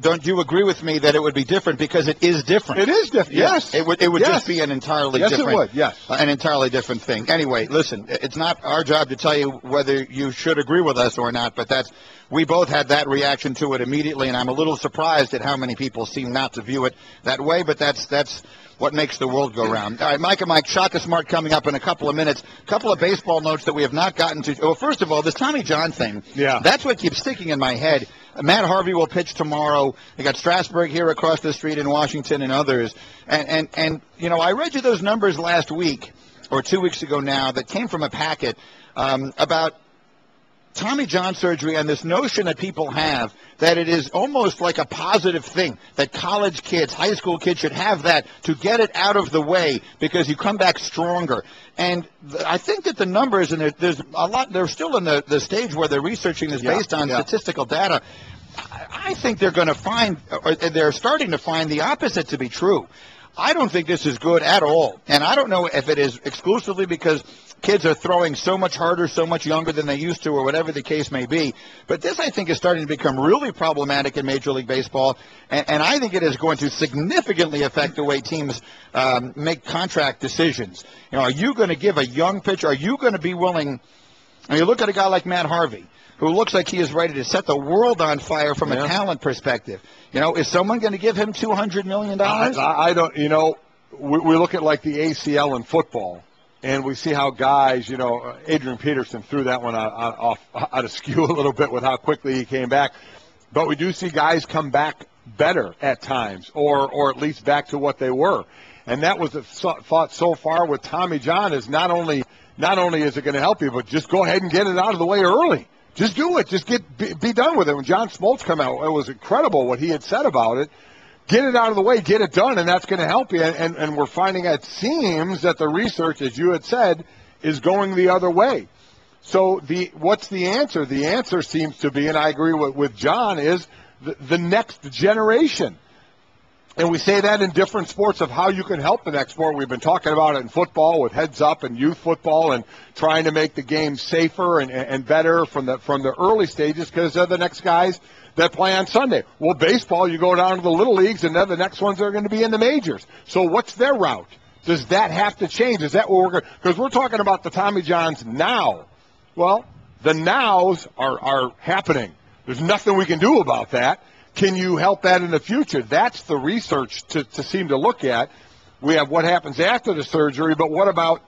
Don't you agree with me that it would be different because it is different? It is different. Yes. It would just be an entirely different. Yes, it would. Yes. An entirely different thing. Anyway, listen, it's not our job to tell you whether you should agree with us or not, but we both had that reaction to it immediately, and I'm a little surprised at how many people seem not to view it that way, but that's what makes the world go round. All right, Mike and Mike, Shaka Smart coming up in a couple of minutes. A couple of baseball notes that we have not gotten to. Well, first of all, this Tommy John thing, that's what keeps sticking in my head. Matt Harvey will pitch tomorrow. They got Strasburg here across the street in Washington and others. And you know, I read you those numbers last week or 2 weeks ago now that came from a packet about Tommy John surgery and this notion that people have that it is almost like a positive thing that college kids, high school kids should have that to get it out of the way because you come back stronger. And I think that the numbers, and there's a lot, they're still in the stage where they're researching this based on statistical data. I think they're going to find, or they're starting to find the opposite to be true. I don't think this is good at all. And I don't know if it is exclusively because kids are throwing so much harder, so much younger than they used to, or whatever the case may be. But this, I think, is starting to become really problematic in Major League Baseball. And I think it is going to significantly affect the way teams make contract decisions. You know, are you going to give a young pitcher, are you going to be willing, I mean, you look at a guy like Matt Harvey, who looks like he is ready to set the world on fire from a talent perspective. You know, is someone going to give him $200 million? I don't, you know, we look at like the ACL in football, and we see how guys, you know, Adrian Peterson threw that one out of skew a little bit with how quickly he came back. But we do see guys come back better at times, or at least back to what they were. And that was the thought so far with Tommy John is not only is it going to help you, but just go ahead and get it out of the way early. Just do it. Just be done with it. When John Smoltz came out, it was incredible what he had said about it. Get it out of the way, get it done, and that's going to help you. And we're finding it seems that the research, as you had said, is going the other way. So what's the answer? The answer seems to be, and I agree with John, is the next generation. And we say that in different sports of how you can help the next sport. We've been talking about it in football with Heads Up and youth football and trying to make the game safer and better from the early stages because they're the next guys that play on Sunday. Well, baseball, you go down to the little leagues and they're the next ones that are going to be in the majors. So what's their route? Does that have to change? Is that what we're going to – because we're talking about the Tommy Johns now. Well, the nows are happening. There's nothing we can do about that. Can you help that in the future? That's the research to seem to look at. We have what happens after the surgery, but what about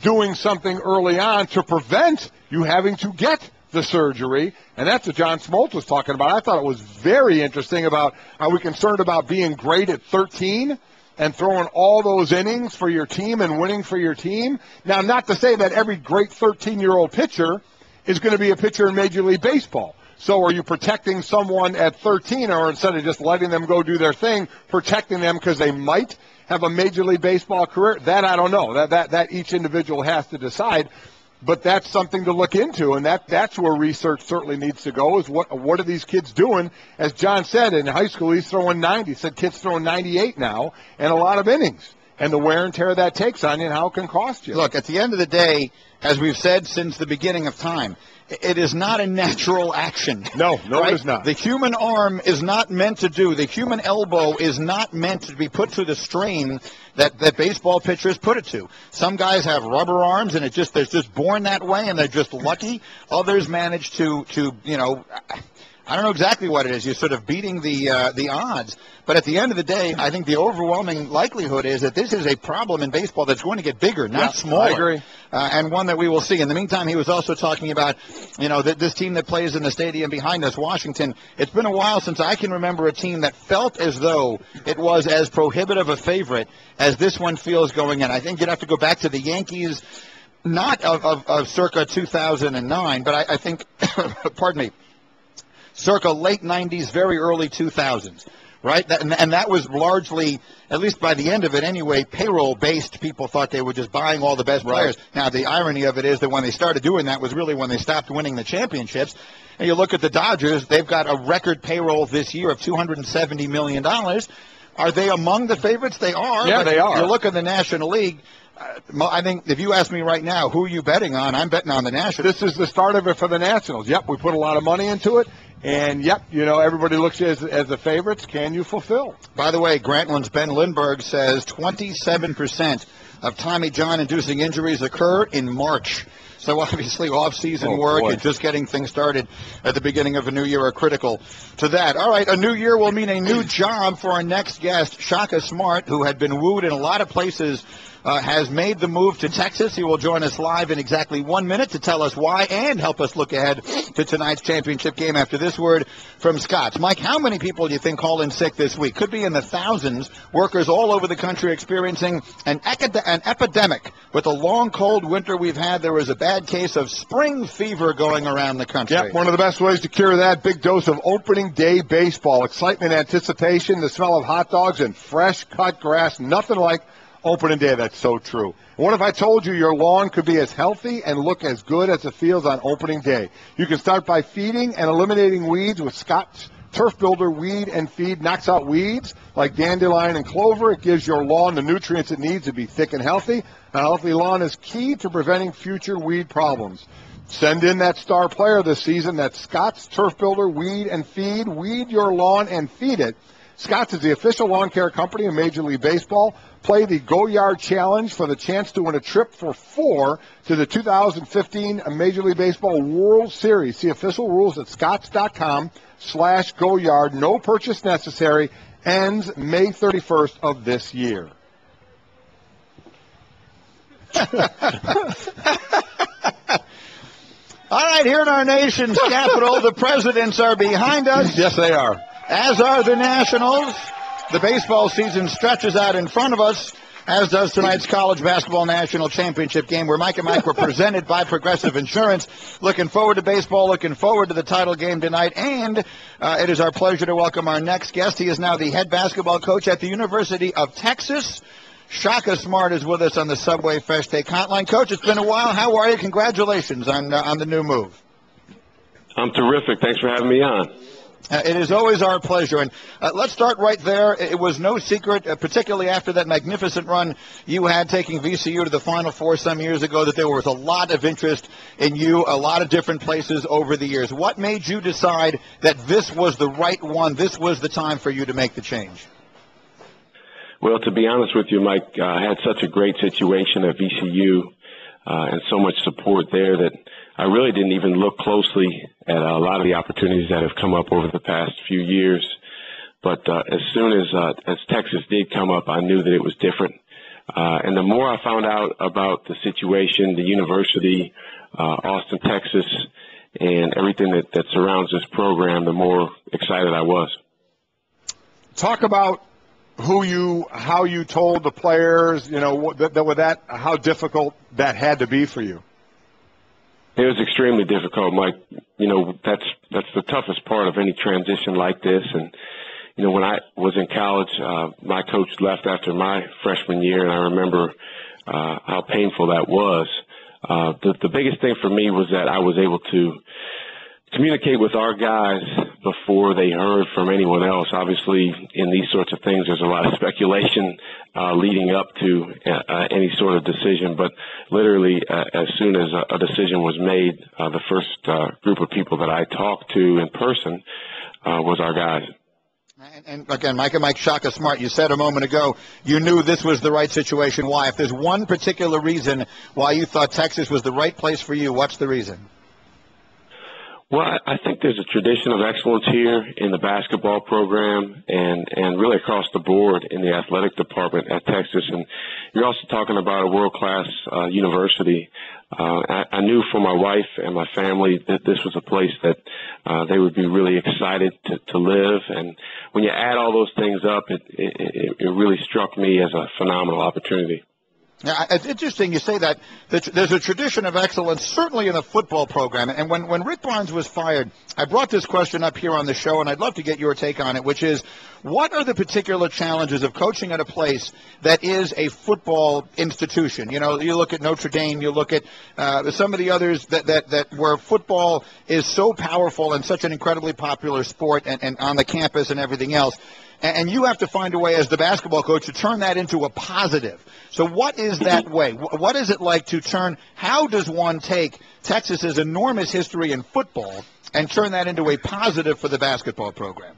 doing something early on to prevent you having to get the surgery? And that's what John Smoltz was talking about. I thought it was very interesting about are we concerned about being great at 13 and throwing all those innings for your team and winning for your team? Now, not to say that every great 13-year-old pitcher is going to be a pitcher in Major League Baseball. So are you protecting someone at 13, or instead of just letting them go do their thing, protecting them because they might have a Major League Baseball career? That I don't know. That each individual has to decide. But that's something to look into, and that's where research certainly needs to go, is what are these kids doing? As John said, in high school he's throwing 90. He said kids throwing 98 now, and a lot of innings. And the wear and tear that takes on you and how it can cost you. Look, at the end of the day, as we've said since the beginning of time, it is not a natural action. No, right? It is not. The human arm is not meant to do. The human elbow is not meant to be put through the strain that baseball pitchers put it to. Some guys have rubber arms, and they're just born that way, and they're just lucky. Others manage to I don't know exactly what it is. You're sort of beating the odds. But at the end of the day, I think the overwhelming likelihood is that this is a problem in baseball that's going to get bigger, not smaller. I agree. And one that we will see. In the meantime, he was also talking about, this team that plays in the stadium behind us, Washington. It's been a while since I can remember a team that felt as though it was as prohibitive a favorite as this one feels going in. I think you'd have to go back to the Yankees, not of circa 2009, but I think, pardon me, circa late 90s, very early 2000s, right? And that was largely, at least by the end of it anyway, payroll-based. People thought they were just buying all the best players. Now, the irony of it is that when they started doing that was really when they stopped winning the championships. And you look at the Dodgers, they've got a record payroll this year of $270 million. Are they among the favorites? They are. Yeah, they are. You look at the National League, I think if you ask me right now, who are you betting on? I'm betting on the Nationals. This is the start of it for the Nationals. Yep, we put a lot of money into it. And, yep, everybody looks at it as the favorites. Can you fulfill? By the way, Grantland's Ben Lindbergh says 27% of Tommy John-inducing injuries occur in March. So, obviously, off-season work and just getting things started at the beginning of a new year are critical to that. All right, a new year will mean a new job for our next guest, Shaka Smart, who had been wooed in a lot of places, has made the move to Texas. He will join us live in exactly 1 minute to tell us why and help us look ahead to tonight's championship game after this word from Scotts. Mike, how many people do you think called in sick this week? Could be in the thousands. Workers all over the country experiencing an epidemic. With the long, cold winter we've had, there is a bad case of spring fever going around the country. Yep, one of the best ways to cure that, big dose of opening day baseball. Excitement, anticipation, the smell of hot dogs and fresh cut grass. Nothing like opening day. That's so true. What if I told you your lawn could be as healthy and look as good as it feels on opening day? You can start by feeding and eliminating weeds with Scotts Turf Builder Weed and Feed. Knocks out weeds like dandelion and clover. It gives your lawn the nutrients it needs to be thick and healthy. A healthy lawn is key to preventing future weed problems. Send in that star player this season. That's Scotts Turf Builder Weed and Feed. Weed your lawn and feed it. Scotts is the official lawn care company of Major League Baseball. Play the Go Yard Challenge for the chance to win a trip for 4 to the 2015 Major League Baseball World Series. See official rules at scotts.com/GoYard. No purchase necessary. Ends May 31st of this year. All right, here in our nation's capital, the presidents are behind us. Yes, they are. As are the Nationals. The baseball season stretches out in front of us, as does tonight's college basketball national championship game, where Mike and Mike were presented by Progressive Insurance. Looking forward to baseball, looking forward to the title game tonight, and it is our pleasure to welcome our next guest. He is now the head basketball coach at the University of Texas. Shaka Smart is with us on the Subway Fresh Take Hotline. Coach, it's been a while. How are you? Congratulations on the new move. I'm terrific. Thanks for having me on. It is always our pleasure. And let's start right there. It was no secret, particularly after that magnificent run you had taking VCU to the Final Four some years ago, that there was a lot of interest in you, a lot of different places over the years. What made you decide that this was the right one, this was the time for you to make the change? Well, to be honest with you, Mike, I had such a great situation at VCU and so much support there that I really didn't even look closely at a lot of the opportunities that have come up over the past few years. But as soon as Texas did come up, I knew that it was different. And the more I found out about the situation, the university, Austin, Texas, and everything that surrounds this program, the more excited I was. Talk about how you told the players, how difficult that had to be for you. It was extremely difficult, Mike. That's the toughest part of any transition like this. And, when I was in college, my coach left after my freshman year, and I remember how painful that was. The biggest thing for me was that I was able to communicate with our guys before they heard from anyone else. Obviously, in these sorts of things, there's a lot of speculation leading up to any sort of decision. But literally, as soon as a decision was made, the first group of people that I talked to in person was our guys. And again, Mike Shaka Smart, you said a moment ago you knew this was the right situation. Why? If there's one particular reason why you thought Texas was the right place for you, what's the reason? Well, I think there's a tradition of excellence here in the basketball program and really across the board in the athletic department at Texas. And you're also talking about a world-class university. I knew for my wife and my family that this was a place that they would be really excited to live. And when you add all those things up, it really struck me as a phenomenal opportunity. Now, it's interesting you say that there's a tradition of excellence, certainly in the football program. And when Rick Barnes was fired, I brought this question up here on the show, and I'd love to get your take on it, which is, what are the particular challenges of coaching at a place that is a football institution? You look at Notre Dame, you look at some of the others that where football is so powerful and such an incredibly popular sport and on the campus and everything else. And you have to find a way as the basketball coach to turn that into a positive. So what is that way? What is it like to turn – how does one take Texas's enormous history in football and turn that into a positive for the basketball program?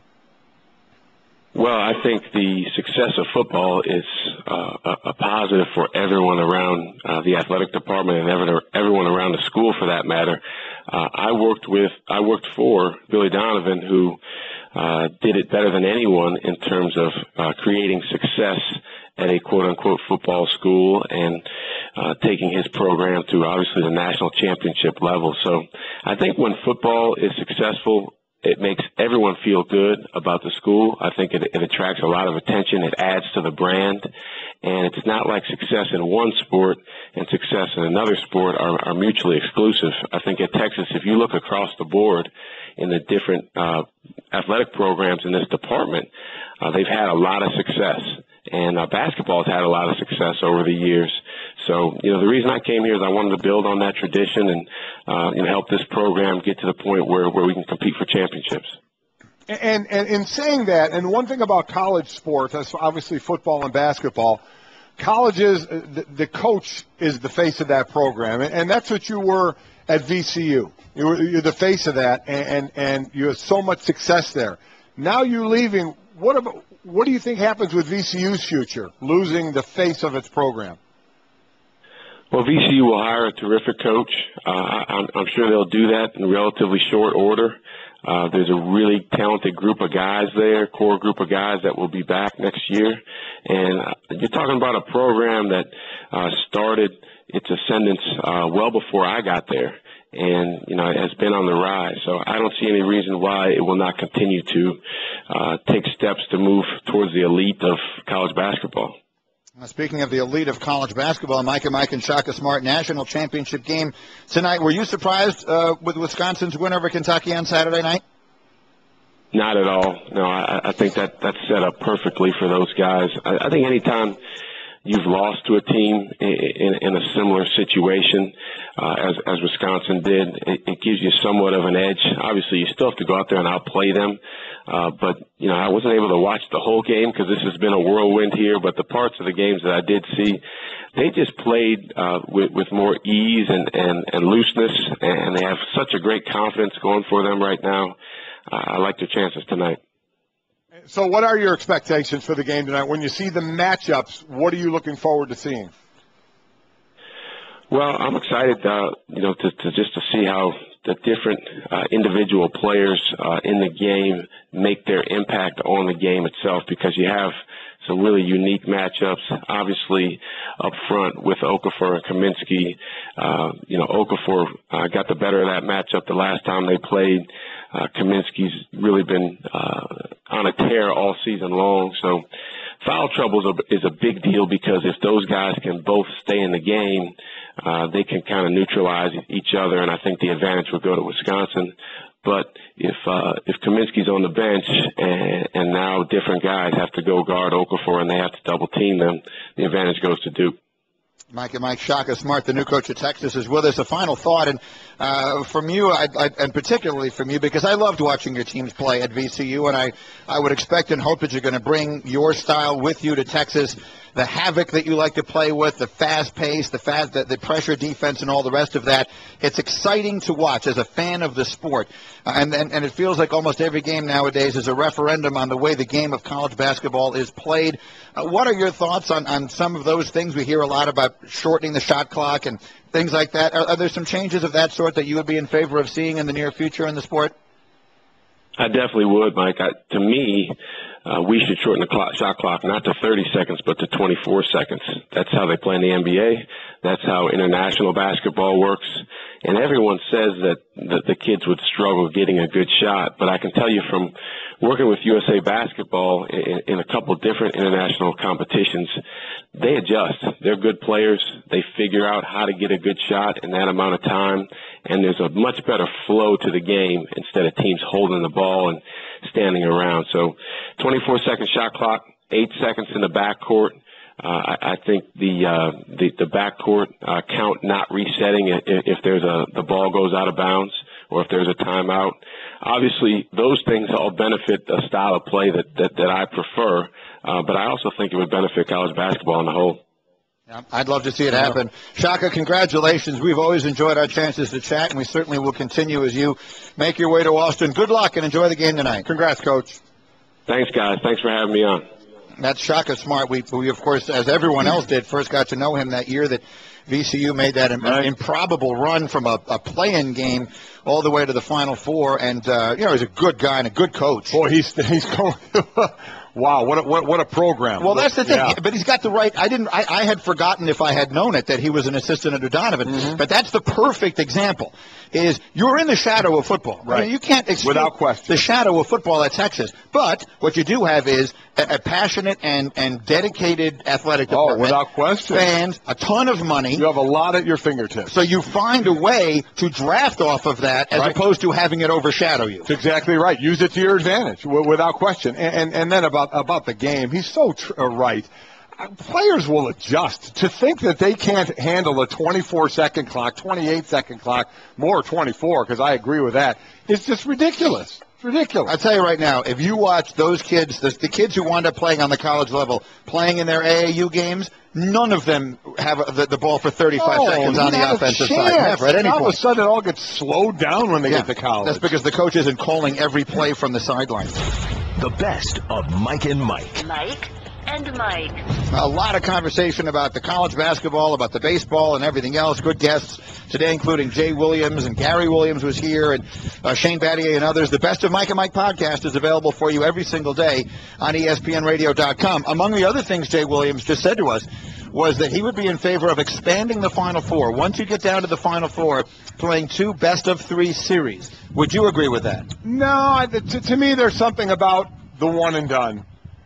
Well, I think the success of football is a positive for everyone around the athletic department and everyone around the school, for that matter. I worked for Billy Donovan, who did it better than anyone in terms of creating success at a quote-unquote football school and taking his program to obviously the national championship level. So I think when football is successful, it makes everyone feel good about the school. I think it attracts a lot of attention. It adds to the brand. And it's not like success in one sport and success in another sport are mutually exclusive. I think at Texas, if you look across the board in the different athletic programs in this department, they've had a lot of success. And basketball has had a lot of success over the years. So, the reason I came here is I wanted to build on that tradition and help this program get to the point where we can compete for championships. And in saying that, and one thing about college sports, that's obviously football and basketball, colleges, the coach is the face of that program. And that's what you were at VCU. You're the face of that, and you had so much success there. Now you're leaving. What do you think happens with VCU's future, losing the face of its program? Well, VCU will hire a terrific coach. I'm sure they'll do that in relatively short order. There's a really talented group of guys there, core group of guys that will be back next year. And you're talking about a program that started its ascendance well before I got there. And, it has been on the rise. So I don't see any reason why it will not continue to take steps to move towards the elite of college basketball. Speaking of the elite of college basketball, Mike and Shaka Smart national championship game tonight. Were you surprised with Wisconsin's win over Kentucky on Saturday night? Not at all. No, I think that's set up perfectly for those guys. I think anytime you've lost to a team in a similar situation as Wisconsin did, it gives you somewhat of an edge. Obviously, you still have to go out there and outplay them. But, you know, I wasn't able to watch the whole game because this has been a whirlwind here. But the parts of the games that I did see, they just played with more ease and looseness, and they have such a great confidence going for them right now. I like their chances tonight. So what are your expectations for the game tonight? When you see the matchups, what are you looking forward to seeing? Well, I'm excited, you know, to see how the different individual players in the game make their impact on the game itself, because you have some really unique matchups. Obviously, up front with Okafor and Kaminsky, you know, Okafor got the better of that matchup the last time they played. Kaminsky's really been on a tear all season long. So foul trouble is a big deal, because if those guys can both stay in the game, they can kind of neutralize each other, and I think the advantage would go to Wisconsin. But if Kaminsky's on the bench and now different guys have to go guard Okafor and they have to double team them, the advantage goes to Duke. Mike and Mike, Shaka Smart, the new coach of Texas, is with us. A final thought, and from you, and particularly from you, because I loved watching your teams play at VCU, and I would expect and hope that you're going to bring your style with you to Texas. The havoc that you like to play with, the fast pace, the pressure defense, and all the rest of that. It's exciting to watch as a fan of the sport. And it feels like almost every game nowadays is a referendum on the way the game of college basketball is played. What are your thoughts on some of those things? We hear a lot about shortening the shot clock and things like that. Are there some changes of that sort that you would be in favor of seeing in the near future in the sport? I definitely would, Mike. To me, we should shorten the shot clock not to 30 seconds but to 24 seconds. That's how they play in the NBA. That's how international basketball works. And everyone says that the kids would struggle getting a good shot, but I can tell you from working with USA Basketball in a couple different international competitions, they adjust. They're good players. They figure out how to get a good shot in that amount of time, and there's a much better flow to the game instead of teams holding the ball and standing around. So 24-second shot clock, 8 seconds in the backcourt. I think the backcourt count not resetting if there's the ball goes out of bounds or if there's a timeout. Obviously, those things all benefit a style of play that I prefer, but I also think it would benefit college basketball on the whole. Yeah, I'd love to see it happen. Shaka, congratulations. We've always enjoyed our chances to chat, and we certainly will continue as you make your way to Austin. Good luck and enjoy the game tonight. Congrats, Coach. Thanks, guys. Thanks for having me on. That's Shaka Smart. We of course, as everyone else did, first got to know him that year that VCU made that improbable run from a play-in game all the way to the Final Four. And, you know, he's a good guy and a good coach. Boy, he's going wow, what a program. Well, that's the thing. Yeah. But he's got the right. I had forgotten, if I had known it, that he was an assistant under Donovan. Mm-hmm. But that's the perfect example. Is you're in the shadow of football. Right. I mean, you can't escape without question the shadow of football at Texas. But what you do have is a passionate and dedicated athletic department. Oh, without question. Fans, a ton of money. You have a lot at your fingertips. So you find a way to draft off of that as opposed to having it overshadow you. That's exactly right. Use it to your advantage, without question. And then about the game, he's so right. Players will adjust. To think that they can't handle a 24-second clock, 28-second clock, more 24, because I agree with that, it's just ridiculous. It's ridiculous. I'll tell you right now, if you watch those kids, the kids who wind up playing on the college level, playing in their AAU games, none of them have the ball for 35 seconds on the offensive side. Never, at any point. All of a sudden, it all gets slowed down when they get to college. That's because the coach isn't calling every play from the sidelines. The best of Mike and Mike. Mike and Mike. A lot of conversation about the college basketball, about the baseball, and everything else. Good guests today, including Jay Williams, and Gary Williams was here, and Shane Battier and others. The Best of Mike and Mike podcast is available for you every single day on ESPNradio.com. Among the other things Jay Williams just said to us was that he would be in favor of expanding the Final Four. Once you get down to the Final Four, playing 2 best-of-3 series. Would you agree with that? No, to me, there's something about the one and done.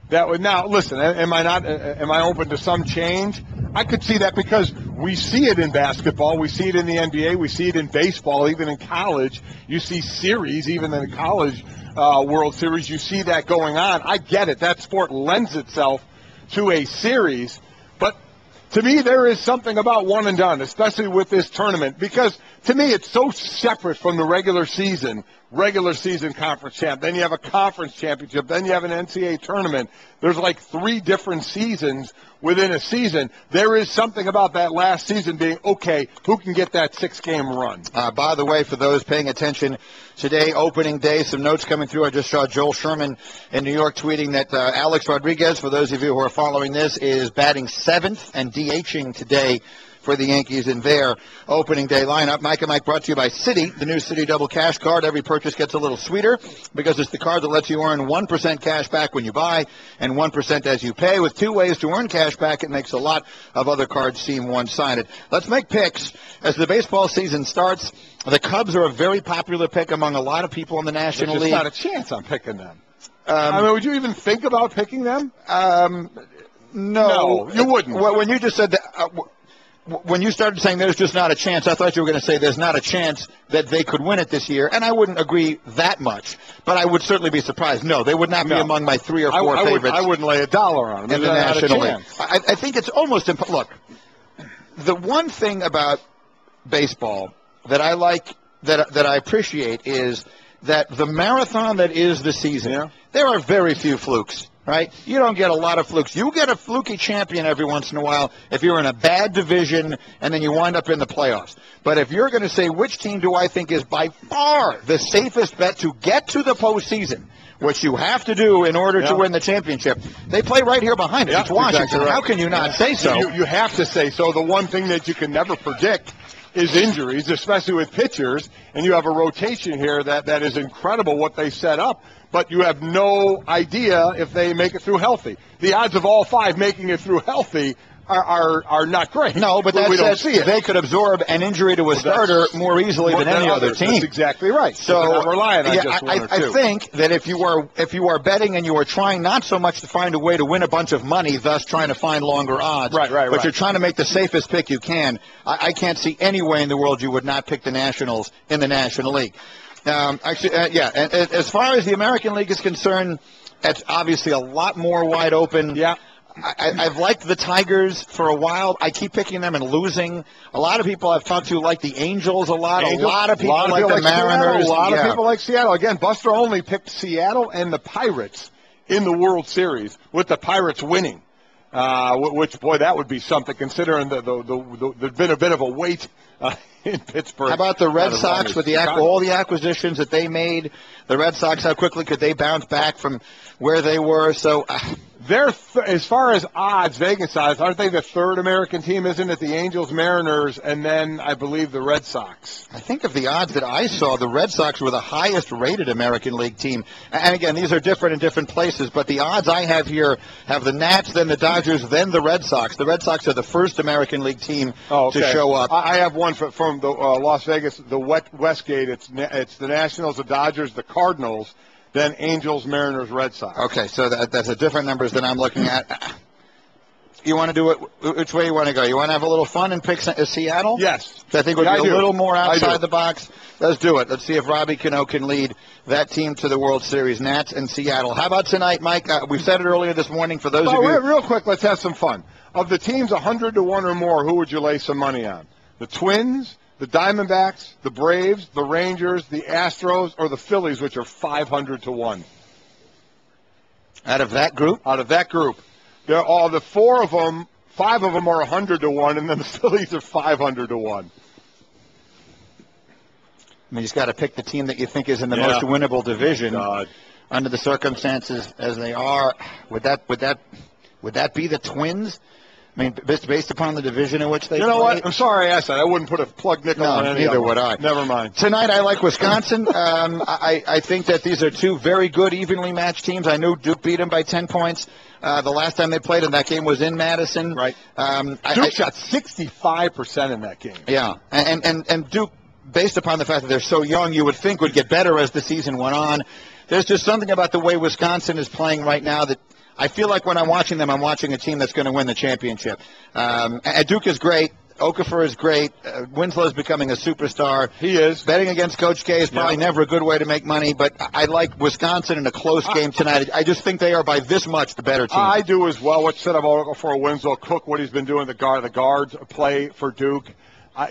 That would, now, listen, am I open to some change? I could see that because we see it in basketball, we see it in the NBA, we see it in baseball, even in college. You see series, even in the college World Series, you see that going on. I get it. That sport lends itself to a series. But To me, there is something about one and done, especially with this tournament, because to me it's so separate from the regular season conference champ. Then you have a conference championship. Then you have an NCAA tournament. There's like 3 different seasons within a season. There is something about that last season being, okay, who can get that 6-game run? By the way, for those paying attention, today, opening day, some notes coming through. I just saw Joel Sherman in New York tweeting that Alex Rodriguez, for those of you who are following this, is batting 7th and DHing today for the Yankees in their opening day lineup. Mike and Mike brought to you by Citi, the new Citi Double Cash Card. Every purchase gets a little sweeter because it's the card that lets you earn 1% cash back when you buy and 1% as you pay. With 2 ways to earn cash back, it makes a lot of other cards seem one-sided. Let's make picks as the baseball season starts. The Cubs are a very popular pick among a lot of people in the National League. There's not a chance I'm picking them. I mean, would you even think about picking them? No, you wouldn't. When you just said that, when you started saying there's just not a chance, I thought you were going to say there's not a chance that they could win it this year, and I wouldn't agree that much, but I would certainly be surprised. No, they would not be among my 3 or 4 favorites. I wouldn't lay $1 on them in the National League. I think it's almost look, the one thing about baseball that I like, that I appreciate, is that the marathon that is the season, there are very few flukes. Right? You don't get a lot of flukes. You get a fluky champion every once in a while if you're in a bad division and then you wind up in the playoffs. But if you're going to say which team do I think is by far the safest bet to get to the postseason, which you have to do in order to win the championship, they play right here behind it. It's Washington. Exactly right. How can you not say so? You have to say so. The one thing that you can never predict is injuries, especially with pitchers, and you have a rotation here that is incredible what they set up, but you have no idea if they make it through healthy. The odds of all 5 making it through healthy are not great. No, but we don't see it. They could absorb an injury to a starter more easily than any other team. That's exactly right. So I'm relying on just one or two. I think that if you are betting and you are trying not so much to find a way to win a bunch of money, thus trying to find longer odds, but you're trying to make the safest pick you can, I can't see any way in the world you would not pick the Nationals in the National League. And as far as the American League is concerned, it's obviously a lot more wide open. Yeah. I've liked the Tigers for a while. I keep picking them and losing. A lot of people I've talked to like the Angels a lot. A lot of people like the Mariners. A lot of people like Seattle. Again, Buster only picked Seattle and the Pirates in the World Series, with the Pirates winning. Which, boy, that would be something, considering there's been a bit of a wait in Pittsburgh. How about the Red Sox with all the acquisitions that they made? The Red Sox, how quickly could they bounce back from where they were? So they're as far as odds, Vegas odds, aren't they the 3rd American team? Isn't it the Angels, Mariners, and then I believe the Red Sox? I think of the odds that I saw, the Red Sox were the highest rated American League team. And again, these are different in different places, but the odds I have here have the Nats, then the Dodgers, then the Red Sox. The Red Sox are the first American League team to show up. I have one from the Las Vegas, the Westgate. It's the Nationals, the Dodgers, the Cardinals, then Angels, Mariners, Red Sox. Okay, so that's a different numbers than I'm looking at. You want to do it? Which way you want to go? You want to have a little fun and pick Seattle? Yes. I think would be a little more outside the box. Let's do it. Let's see if Robbie Cano can lead that team to the World Series, Nats and Seattle. How about tonight, Mike? We said it earlier this morning for those of you. Real quick, let's have some fun. Of the teams 100 to 1 or more, who would you lay some money on? The Twins, the Diamondbacks, the Braves, the Rangers, the Astros, or the Phillies, which are 500 to 1. Out of that group? Out of that group. They're all the 4 of them, 5 of them are 100 to 1, and then the Phillies are 500 to 1. I mean, you just got to pick the team that you think is in the most winnable division. Under the circumstances as they are, would that be the Twins? I mean, based upon the division in which they play? You know what? I'm sorry I asked that. I wouldn't put a plug nickel on any neither would I. Never mind. Tonight I like Wisconsin. I think that these are 2 very good, evenly matched teams. I know Duke beat them by 10 points. The last time they played, and that game was in Madison. Right. Duke shot 65% in that game. Yeah. And Duke, based upon the fact that they're so young, you would think would get better as the season went on. There's just something about the way Wisconsin is playing right now that I feel like when I'm watching them, I'm watching a team that's going to win the championship. And Duke is great. Okafor is great. Winslow's becoming a superstar. He is. Betting against Coach K is probably never a good way to make money, but I like Wisconsin in a close game tonight. I just think they are by this much the better team. I do as well. What said about Okafor, Winslow, Cook, what he's been doing, the guards play for Duke.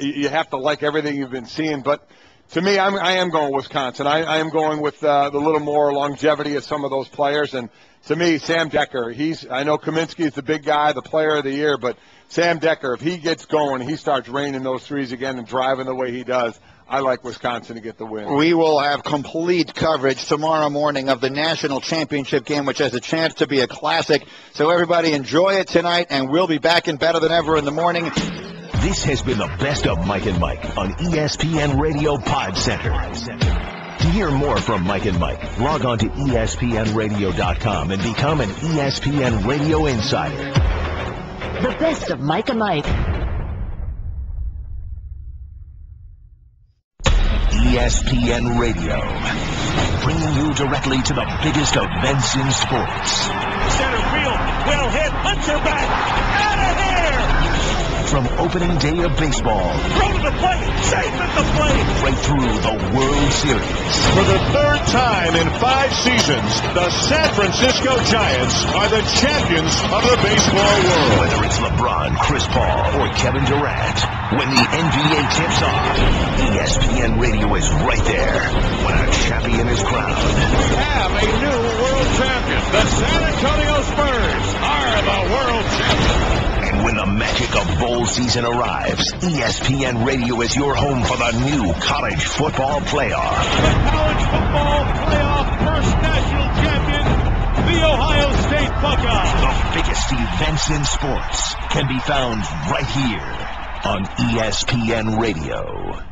You have to like everything you've been seeing, but to me, I am going Wisconsin. I am going with the little more longevity of some of those players, and to me, Sam Decker, I know Kaminsky is the big guy, the player of the year, but Sam Decker, if he gets going, he starts raining those threes again and driving the way he does, I like Wisconsin to get the win. We will have complete coverage tomorrow morning of the national championship game, which has a chance to be a classic. So everybody enjoy it tonight, and we'll be back in better than ever in the morning. This has been the best of Mike and Mike on ESPN Radio Pod Center. To hear more from Mike and Mike, log on to ESPNradio.com and become an ESPN Radio Insider. The best of Mike and Mike. ESPN Radio, bringing you directly to the biggest events in sports. Center field, well hit, Hunter back, out of here! From opening day of baseball, Throw to the plate, safe at the plate! right through the World Series. For the third time in 5 seasons, the San Francisco Giants are the champions of the baseball world. Whether it's LeBron, Chris Paul, or Kevin Durant, when the NBA tips off, ESPN Radio is right there when a champion is crowned. We have a new world champion. The San Antonio Spurs are the world champions. And when the magic of bowl season arrives, ESPN Radio is your home for the new college football playoff. The college football playoff first national champion, the Ohio State Buckeyes. The biggest events in sports can be found right here on ESPN Radio.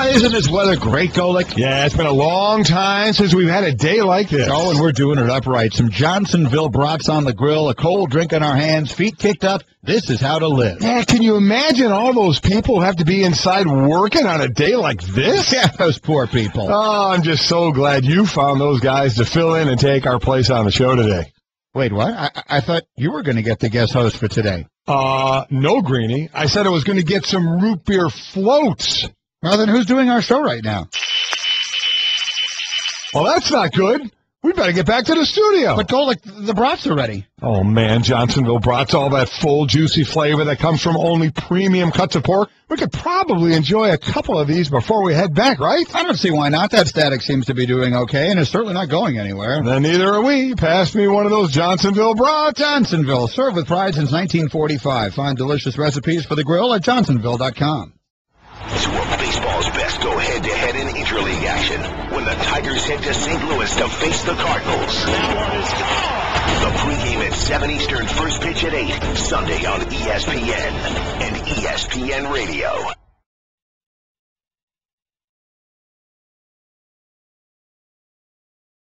Isn't this weather great, Golic? Yeah, it's been a long time since we've had a day like this. Oh, and we're doing it upright. Some Johnsonville brats on the grill, a cold drink in our hands, feet kicked up. This is how to live. Yeah, can you imagine all those people who have to be inside working on a day like this? Yeah, those poor people. Oh, I'm just so glad you found those guys to fill in and take our place on the show today. Wait, what? I thought you were going to get the guest host for today. No, Greeny. I said I was going to get some root beer floats. Well, then who's doing our show right now? Well, that's not good. We better get back to the studio. But Golic, the brats are ready. Oh, man, Johnsonville brats, all that full, juicy flavor that comes from only premium cuts of pork. We could probably enjoy a couple of these before we head back, right? I don't see why not. That static seems to be doing okay, and it's certainly not going anywhere. Then neither are we. Pass me one of those Johnsonville brats. Johnsonville, served with pride since 1945. Find delicious recipes for the grill at johnsonville.com. Two of baseball's best go head-to-head in interleague action when the Tigers head to St. Louis to face the Cardinals. The pregame at 7 Eastern, first pitch at 8, Sunday on ESPN and ESPN Radio.